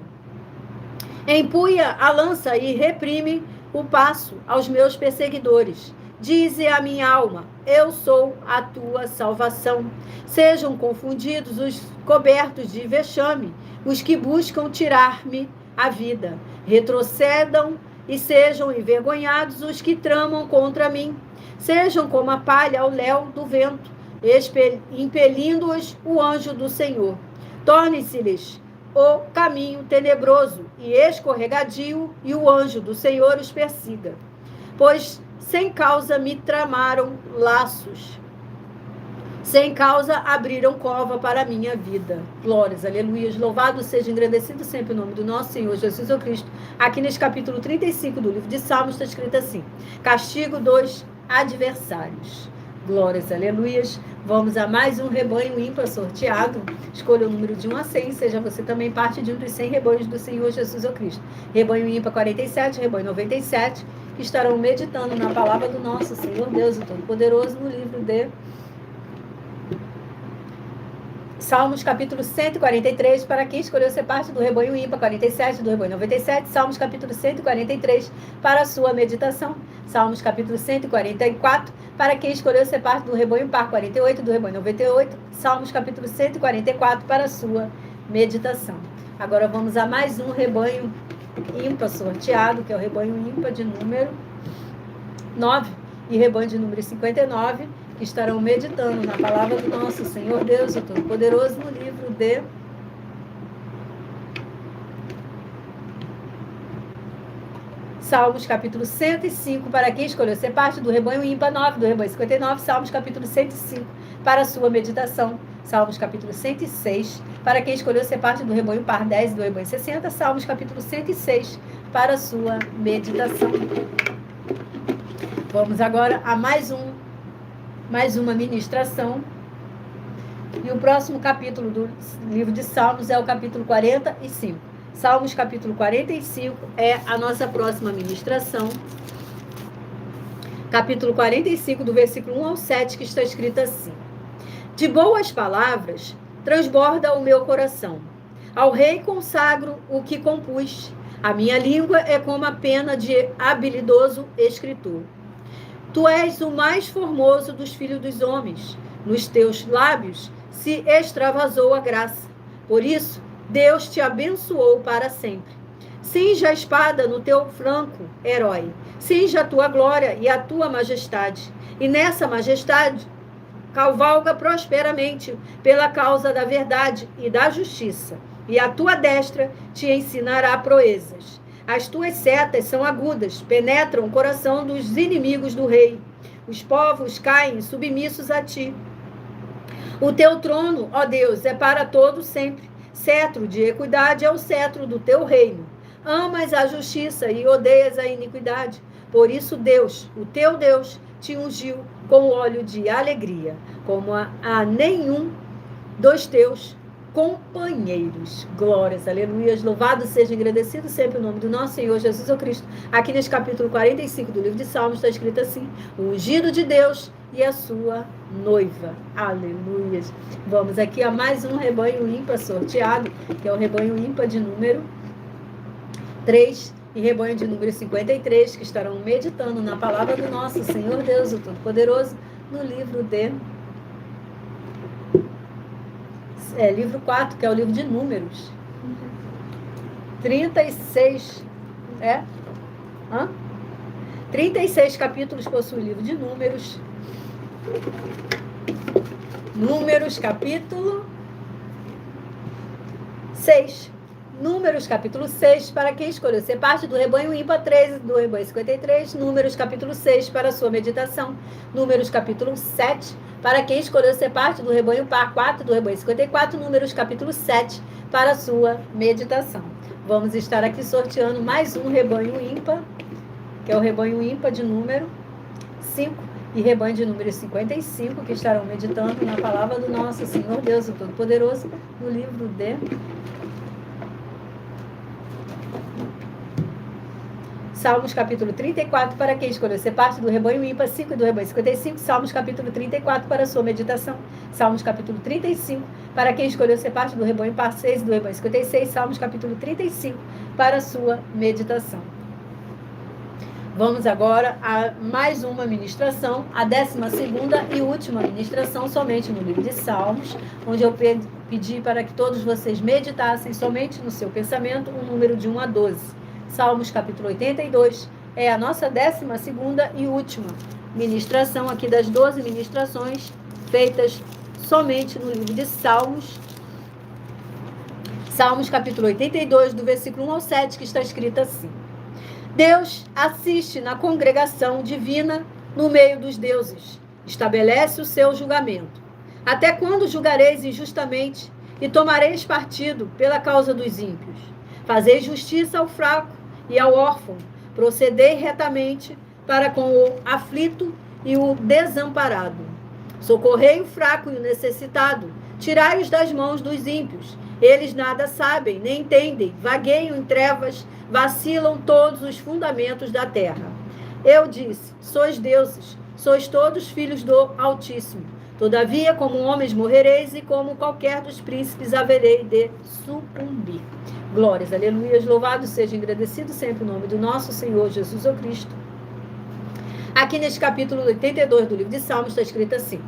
Empunha a lança e reprime o passo aos meus perseguidores. Dize a minha alma, eu sou a tua salvação. Sejam confundidos os cobertos de vexame, os que buscam tirar-me a vida. Retrocedam e sejam envergonhados os que tramam contra mim. Sejam como a palha ao léu do vento, impelindo-os o anjo do Senhor. Torne-se-lhes o caminho tenebroso e escorregadio, e o anjo do Senhor os persiga. Pois sem causa me tramaram laços, sem causa abriram cova para a minha vida. Glórias, aleluias, louvado seja, engrandecido sempre o nome do nosso Senhor Jesus Cristo. Aqui nesse capítulo 35 do livro de Salmos está escrito assim: castigo dos adversários. Glórias, aleluias. Vamos a mais um rebanho ímpar sorteado. Escolha o número de 1 a 100, seja você também parte de um dos 100 rebanhos do Senhor Jesus Cristo. Rebanho ímpar 47, rebanho 97, que estarão meditando na palavra do nosso Senhor Deus, o Todo-Poderoso, no livro de Salmos, capítulo 143, para quem escolheu ser parte do rebanho ímpar 47, do rebanho 97. Salmos, capítulo 143, para a sua meditação. Salmos, capítulo 144, para quem escolheu ser parte do rebanho par 48, do rebanho 98. Salmos, capítulo 144, para a sua meditação. Agora vamos a mais um rebanho ímpar sorteado, que é o rebanho ímpar de número 9 e rebanho de número 59, que estarão meditando na palavra do nosso Senhor Deus, o Todo-Poderoso, no livro de Salmos, capítulo 105, para quem escolheu ser parte do rebanho ímpar 9, do rebanho 59. Salmos, capítulo 105, para a sua meditação. Salmos, capítulo 106, para quem escolheu ser parte do rebanho par 10, do rebanho 60. Salmos, capítulo 106, para a sua meditação. Vamos agora a mais uma ministração. E o próximo capítulo do livro de Salmos é o capítulo 45. Salmos, capítulo 45, é a nossa próxima ministração. Capítulo 45, do versículo 1 ao 7, que está escrito assim: de boas palavras transborda o meu coração. Ao rei consagro o que compus. A minha língua é como a pena de habilidoso escritor. Tu és o mais formoso dos filhos dos homens. Nos teus lábios se extravasou a graça. Por isso, Deus te abençoou para sempre. Cinja a espada no teu flanco, herói. Cinja a tua glória e a tua majestade. E nessa majestade, cavalga prosperamente pela causa da verdade e da justiça. E a tua destra te ensinará proezas. As tuas setas são agudas, penetram o coração dos inimigos do rei. Os povos caem submissos a ti. O teu trono, ó Deus, é para todo sempre. Cetro de equidade é o cetro do teu reino. Amas a justiça e odeias a iniquidade. Por isso Deus, o teu Deus, te ungiu com óleo de alegria, como a nenhum dos teus companheiros. Glórias, aleluias, louvado seja, agradecido sempre o nome do nosso Senhor Jesus Cristo. Aqui nesse capítulo 45 do livro de Salmos está escrito assim: o ungido de Deus e a sua noiva. Aleluias. Vamos aqui a mais um rebanho ímpar sorteado, que é o rebanho ímpar de número 3 e rebanho de número 53, que estarão meditando na palavra do nosso Senhor Deus, o Todo-Poderoso, no livro de livro 4, que é o livro de Números. 36 36 capítulos possui o livro de Números. Números, capítulo 6. Números, capítulo 6, para quem escolheu ser parte do rebanho ímpar 13, do rebanho 53. Números, capítulo 6, para a sua meditação. Números, capítulo 7, para quem escolheu ser parte do rebanho par 4, do rebanho 54. Números, capítulo 7, para a sua meditação. Vamos estar aqui sorteando mais um rebanho ímpar, que é o rebanho ímpar de número 5. E rebanho de número 55, que estarão meditando na palavra do nosso Senhor Deus, o Todo-Poderoso, no livro de Salmos, capítulo 34, para quem escolheu ser parte do rebanho ímpar 5 e do rebanho 55. Salmos, capítulo 34, para a sua meditação. Salmos, capítulo 35, para quem escolheu ser parte do rebanho par 6 e do rebanho 56. Salmos, capítulo 35, para a sua meditação. Vamos agora a mais uma ministração, a 12ª e última ministração, somente no livro de Salmos, onde eu pedi para que todos vocês meditassem somente no seu pensamento o número de 1 a 12. Salmos, capítulo 82, é a nossa 12ª e última ministração aqui das 12 ministrações feitas somente no livro de Salmos. Salmos capítulo 82, do versículo 1 ao 7, que está escrito assim: Deus assiste na congregação divina no meio dos deuses, estabelece o seu julgamento. Até quando julgareis injustamente e tomareis partido pela causa dos ímpios? Fazeis justiça ao fraco e ao órfão, procedei retamente para com o aflito e o desamparado. Socorrei o fraco e o necessitado, tirai-os das mãos dos ímpios. Eles nada sabem, nem entendem, vagueiam em trevas, vacilam todos os fundamentos da terra. Eu disse, sois deuses, sois todos filhos do Altíssimo. Todavia, como homens morrereis e como qualquer dos príncipes haverei de sucumbir. Glórias, aleluias, louvado seja, agradecido sempre o nome do nosso Senhor Jesus o Cristo. Aqui neste capítulo 82 do livro de Salmos está escrito assim: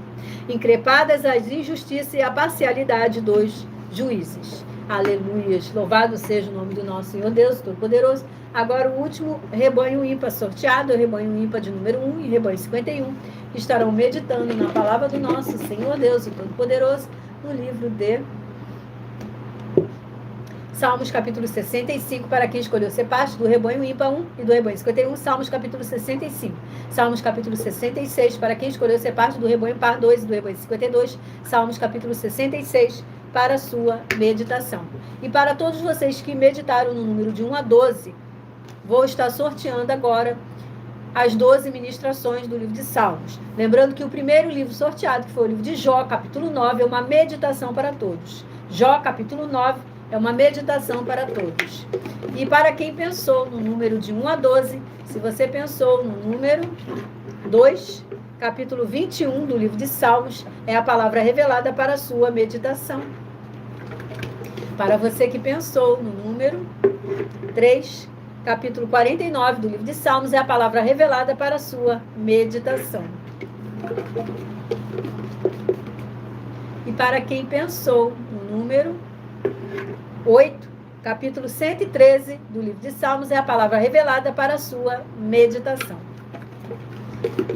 increpadas as injustiças e a parcialidade dos juízes. Aleluias, louvado seja o nome do nosso Senhor Deus Todo-Poderoso. Agora o último rebanho ímpar sorteado, o rebanho ímpar de número 1 e rebanho 51, estarão meditando na palavra do nosso Senhor Deus Todo-Poderoso no livro de Salmos capítulo 65, para quem escolheu ser parte do rebanho ímpar 1 e do rebanho 51, Salmos capítulo 65. Salmos capítulo 66, para quem escolheu ser parte do rebanho par 2 e do rebanho 52, Salmos capítulo 66, para a sua meditação. E para todos vocês que meditaram no número de 1 a 12, vou estar sorteando agora as 12 ministrações do livro de Salmos. Lembrando que o primeiro livro sorteado, que foi o livro de Jó, capítulo 9, é uma meditação para todos. Jó, capítulo 9, é uma meditação para todos. E para quem pensou no número de 1 a 12, se você pensou no número 2, capítulo 21 do livro de Salmos, é a palavra revelada para a sua meditação. Para você que pensou no número 3, capítulo 49 do livro de Salmos, é a palavra revelada para a sua meditação. E para quem pensou no número 8, capítulo 113 do livro de Salmos, é a palavra revelada para a sua meditação.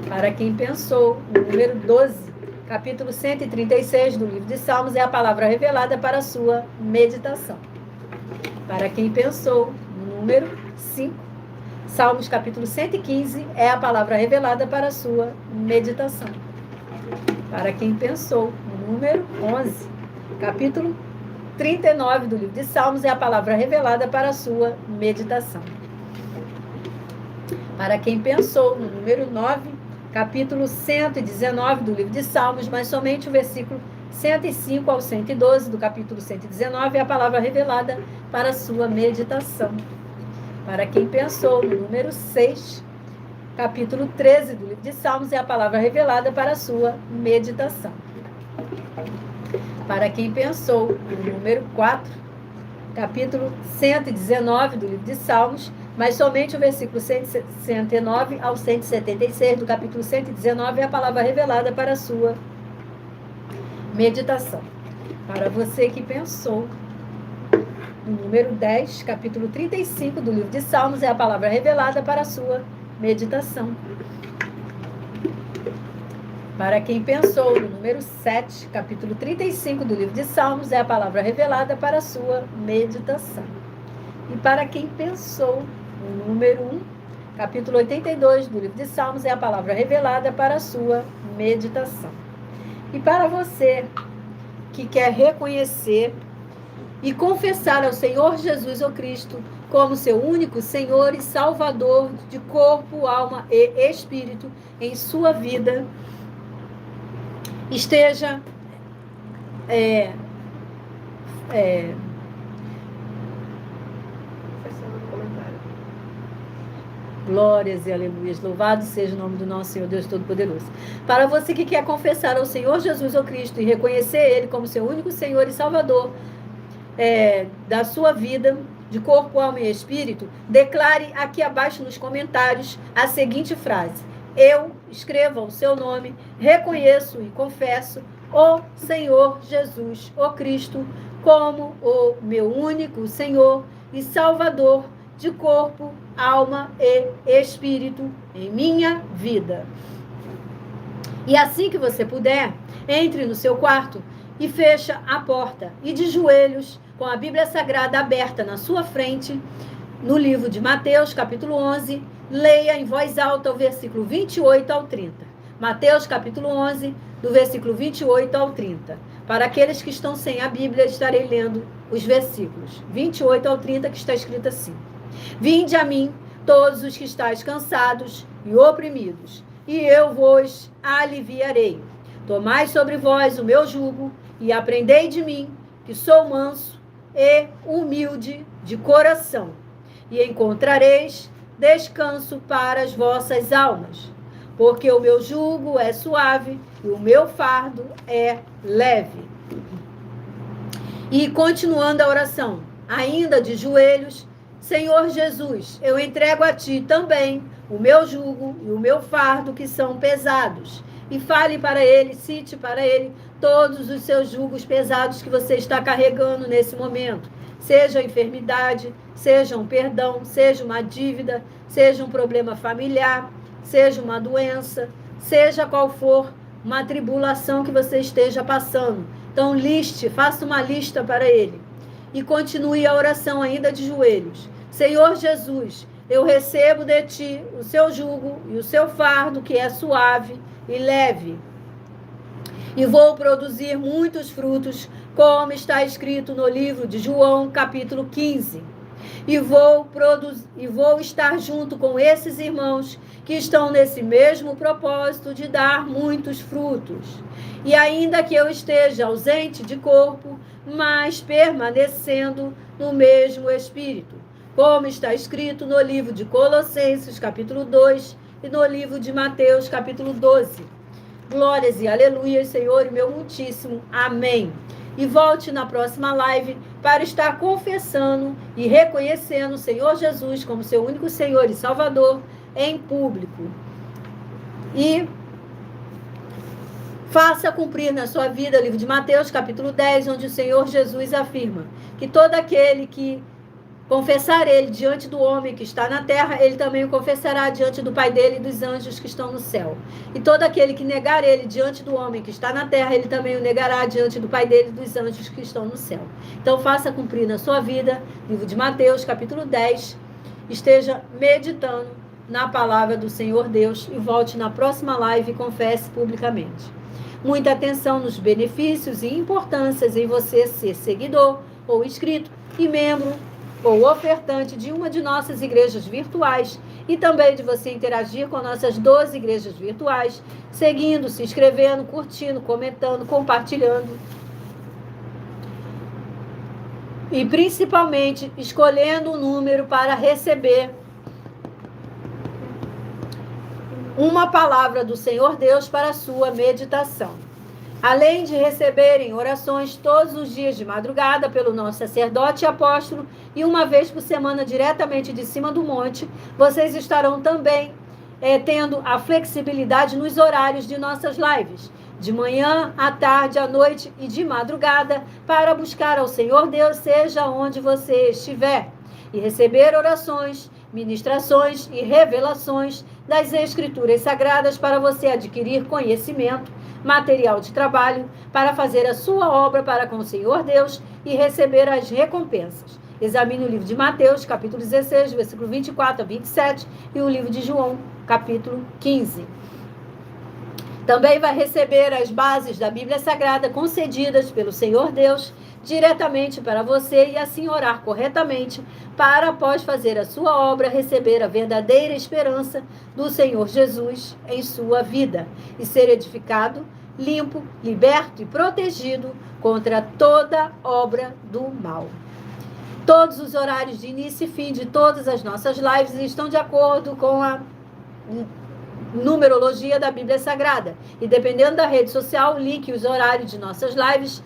Para quem pensou no número 12, capítulo 136 do livro de Salmos, é a palavra revelada para a sua meditação. Para quem pensou no número 5, Salmos capítulo 115, é a palavra revelada para a sua meditação. Para quem pensou no número 11, capítulo 39 do livro de Salmos, é a palavra revelada para a sua meditação. Para quem pensou no número 9, capítulo 119 do livro de Salmos, mas somente o versículo 105 ao 112 do capítulo 119 é a palavra revelada para a sua meditação. Para quem pensou no número 6, capítulo 13 do livro de Salmos, é a palavra revelada para a sua meditação. Para quem pensou no número 4, capítulo 119 do livro de Salmos, mas somente o versículo 169 ao 176 do capítulo 119 é a palavra revelada para a sua meditação. Para você que pensou no número 10, capítulo 35 do livro de Salmos, é a palavra revelada para a sua meditação. Para quem pensou no número 7, capítulo 35 do livro de Salmos, é a palavra revelada para a sua meditação. E para quem pensou no número 1, capítulo 82 do livro de Salmos, é a palavra revelada para a sua meditação. E para você que quer reconhecer e confessar ao Senhor Jesus o Cristo como seu único Senhor e Salvador de corpo, alma e espírito em sua vida, esteja glórias e aleluias, louvado seja o nome do nosso Senhor Deus Todo-Poderoso. Para você que quer confessar ao Senhor Jesus o Cristo e reconhecer Ele como seu único Senhor e Salvador da sua vida, de corpo, alma e espírito, declare aqui abaixo nos comentários a seguinte frase: eu, escreva o seu nome, reconheço e confesso o Senhor Jesus, o Cristo, como o meu único Senhor e Salvador de corpo, alma e espírito em minha vida. E assim que você puder, entre no seu quarto e fecha a porta. E de joelhos, com a Bíblia Sagrada aberta na sua frente, no livro de Mateus, capítulo 11, leia em voz alta o versículo 28 ao 30. Mateus, capítulo 11, do versículo 28 ao 30. Para aqueles que estão sem a Bíblia, estarei lendo os versículos 28 ao 30, que está escrito assim: Vinde a mim, todos os que estáis cansados e oprimidos, e eu vos aliviarei. Tomai sobre vós o meu jugo e aprendei de mim, que sou manso e humilde de coração, e encontrareis descanso para as vossas almas, porque o meu jugo é suave e o meu fardo é leve. E continuando a oração, ainda de joelhos, Senhor Jesus, eu entrego a Ti também o meu jugo e o meu fardo, que são pesados. E fale para ele, cite para ele todos os seus jugos pesados que você está carregando nesse momento. Seja enfermidade, seja um perdão, seja uma dívida, seja um problema familiar, seja uma doença, seja qual for uma tribulação que você esteja passando. Então, faça uma lista para ele. E continue a oração ainda de joelhos. Senhor Jesus, eu recebo de Ti o seu jugo e o seu fardo, que é suave e leve. E vou produzir muitos frutos, como está escrito no livro de João, capítulo 15. E vou estar junto com esses irmãos que estão nesse mesmo propósito de dar muitos frutos. E ainda que eu esteja ausente de corpo, mas permanecendo no mesmo espírito, como está escrito no livro de Colossenses, capítulo 2, e no livro de Mateus, capítulo 12. Glórias e aleluias, Senhor, e meu muitíssimo amém. E volte na próxima live para estar confessando e reconhecendo o Senhor Jesus como seu único Senhor e Salvador em público. E faça cumprir na sua vida o livro de Mateus, capítulo 10, onde o Senhor Jesus afirma que todo aquele que confessar ele diante do homem que está na terra, ele também o confessará diante do Pai dele e dos anjos que estão no céu. E todo aquele que negar ele diante do homem que está na terra, ele também o negará diante do Pai dele e dos anjos que estão no céu. Então, faça cumprir na sua vida, livro de Mateus, capítulo 10, esteja meditando na palavra do Senhor Deus e volte na próxima live e confesse publicamente. Muita atenção nos benefícios e importâncias em você ser seguidor ou inscrito e membro ou ofertante de uma de nossas igrejas virtuais e também de você interagir com nossas 12 igrejas virtuais, seguindo, se inscrevendo, curtindo, comentando, compartilhando e principalmente escolhendo um número para receber uma palavra do Senhor Deus para a sua meditação. Além de receberem orações todos os dias de madrugada pelo nosso sacerdote e apóstolo e uma vez por semana diretamente de cima do monte, vocês estarão também tendo a flexibilidade nos horários de nossas lives, de manhã, à tarde, à noite e de madrugada, para buscar ao Senhor Deus, seja onde você estiver, e receber orações, ministrações e revelações das Escrituras Sagradas para você adquirir conhecimento, material de trabalho, para fazer a sua obra para com o Senhor Deus e receber as recompensas. Examine o livro de Mateus, capítulo 16, versículo 24 a 27, e o livro de João, capítulo 15. Também vai receber as bases da Bíblia Sagrada concedidas pelo Senhor Deus diretamente para você e assim orar corretamente para, após fazer a sua obra, receber a verdadeira esperança do Senhor Jesus em sua vida e ser edificado, limpo, liberto e protegido contra toda obra do mal. Todos os horários de início e fim de todas as nossas lives estão de acordo com a numerologia da Bíblia Sagrada. E dependendo da rede social, o link e os horários de nossas lives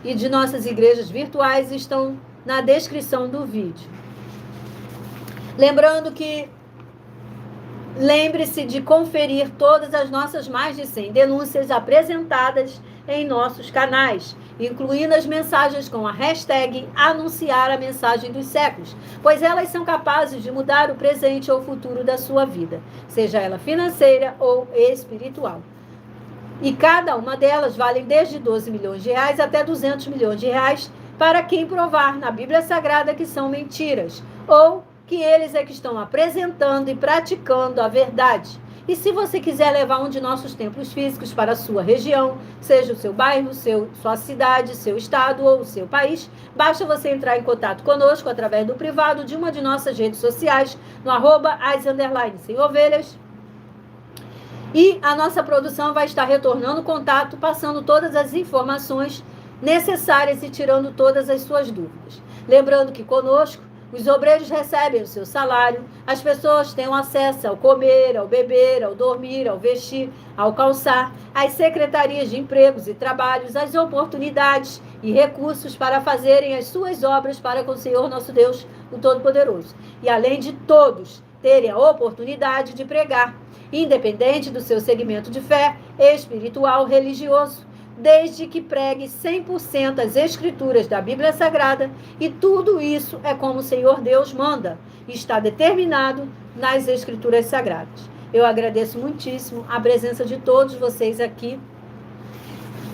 e de nossas igrejas virtuais estão na descrição do vídeo. Lembrando que lembre-se de conferir todas as nossas mais de 100 denúncias apresentadas em nossos canais, incluindo as mensagens com a hashtag anunciar a mensagem dos séculos, pois elas são capazes de mudar o presente ou futuro da sua vida, seja ela financeira ou espiritual. E cada uma delas vale desde 12 milhões de reais até 200 milhões de reais para quem provar na Bíblia Sagrada que são mentiras, ou que eles é que estão apresentando e praticando a verdade. E se você quiser levar um de nossos templos físicos para a sua região, seja o seu bairro, sua cidade, seu estado ou o seu país, basta você entrar em contato conosco através do privado de uma de nossas redes sociais, no @as_sem-ovelhas. E a nossa produção vai estar retornando o contato, passando todas as informações necessárias e tirando todas as suas dúvidas. Lembrando que conosco, os obreiros recebem o seu salário, as pessoas têm acesso ao comer, ao beber, ao dormir, ao vestir, ao calçar, às secretarias de empregos e trabalhos, às oportunidades e recursos para fazerem as suas obras para com o Senhor nosso Deus, o Todo-Poderoso. E além de todos terem a oportunidade de pregar, independente do seu segmento de fé, espiritual, religioso, desde que pregue 100% as escrituras da Bíblia Sagrada, e tudo isso é como o Senhor Deus manda, está determinado nas escrituras sagradas. Eu agradeço muitíssimo a presença de todos vocês aqui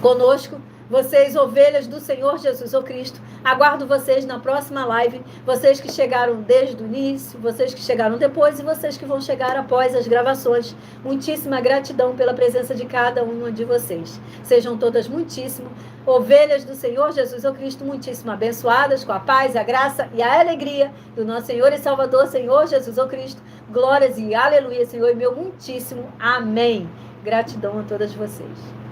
conosco, vocês, ovelhas do Senhor Jesus o Cristo. Aguardo vocês na próxima live, vocês que chegaram desde o início, vocês que chegaram depois e vocês que vão chegar após as gravações. Muitíssima gratidão pela presença de cada uma de vocês. Sejam todas muitíssimo ovelhas do Senhor Jesus o Cristo, muitíssimo abençoadas com a paz, a graça e a alegria do nosso Senhor e Salvador, Senhor Jesus o Cristo. Glórias e aleluia, Senhor, e meu muitíssimo amém. Gratidão a todas vocês.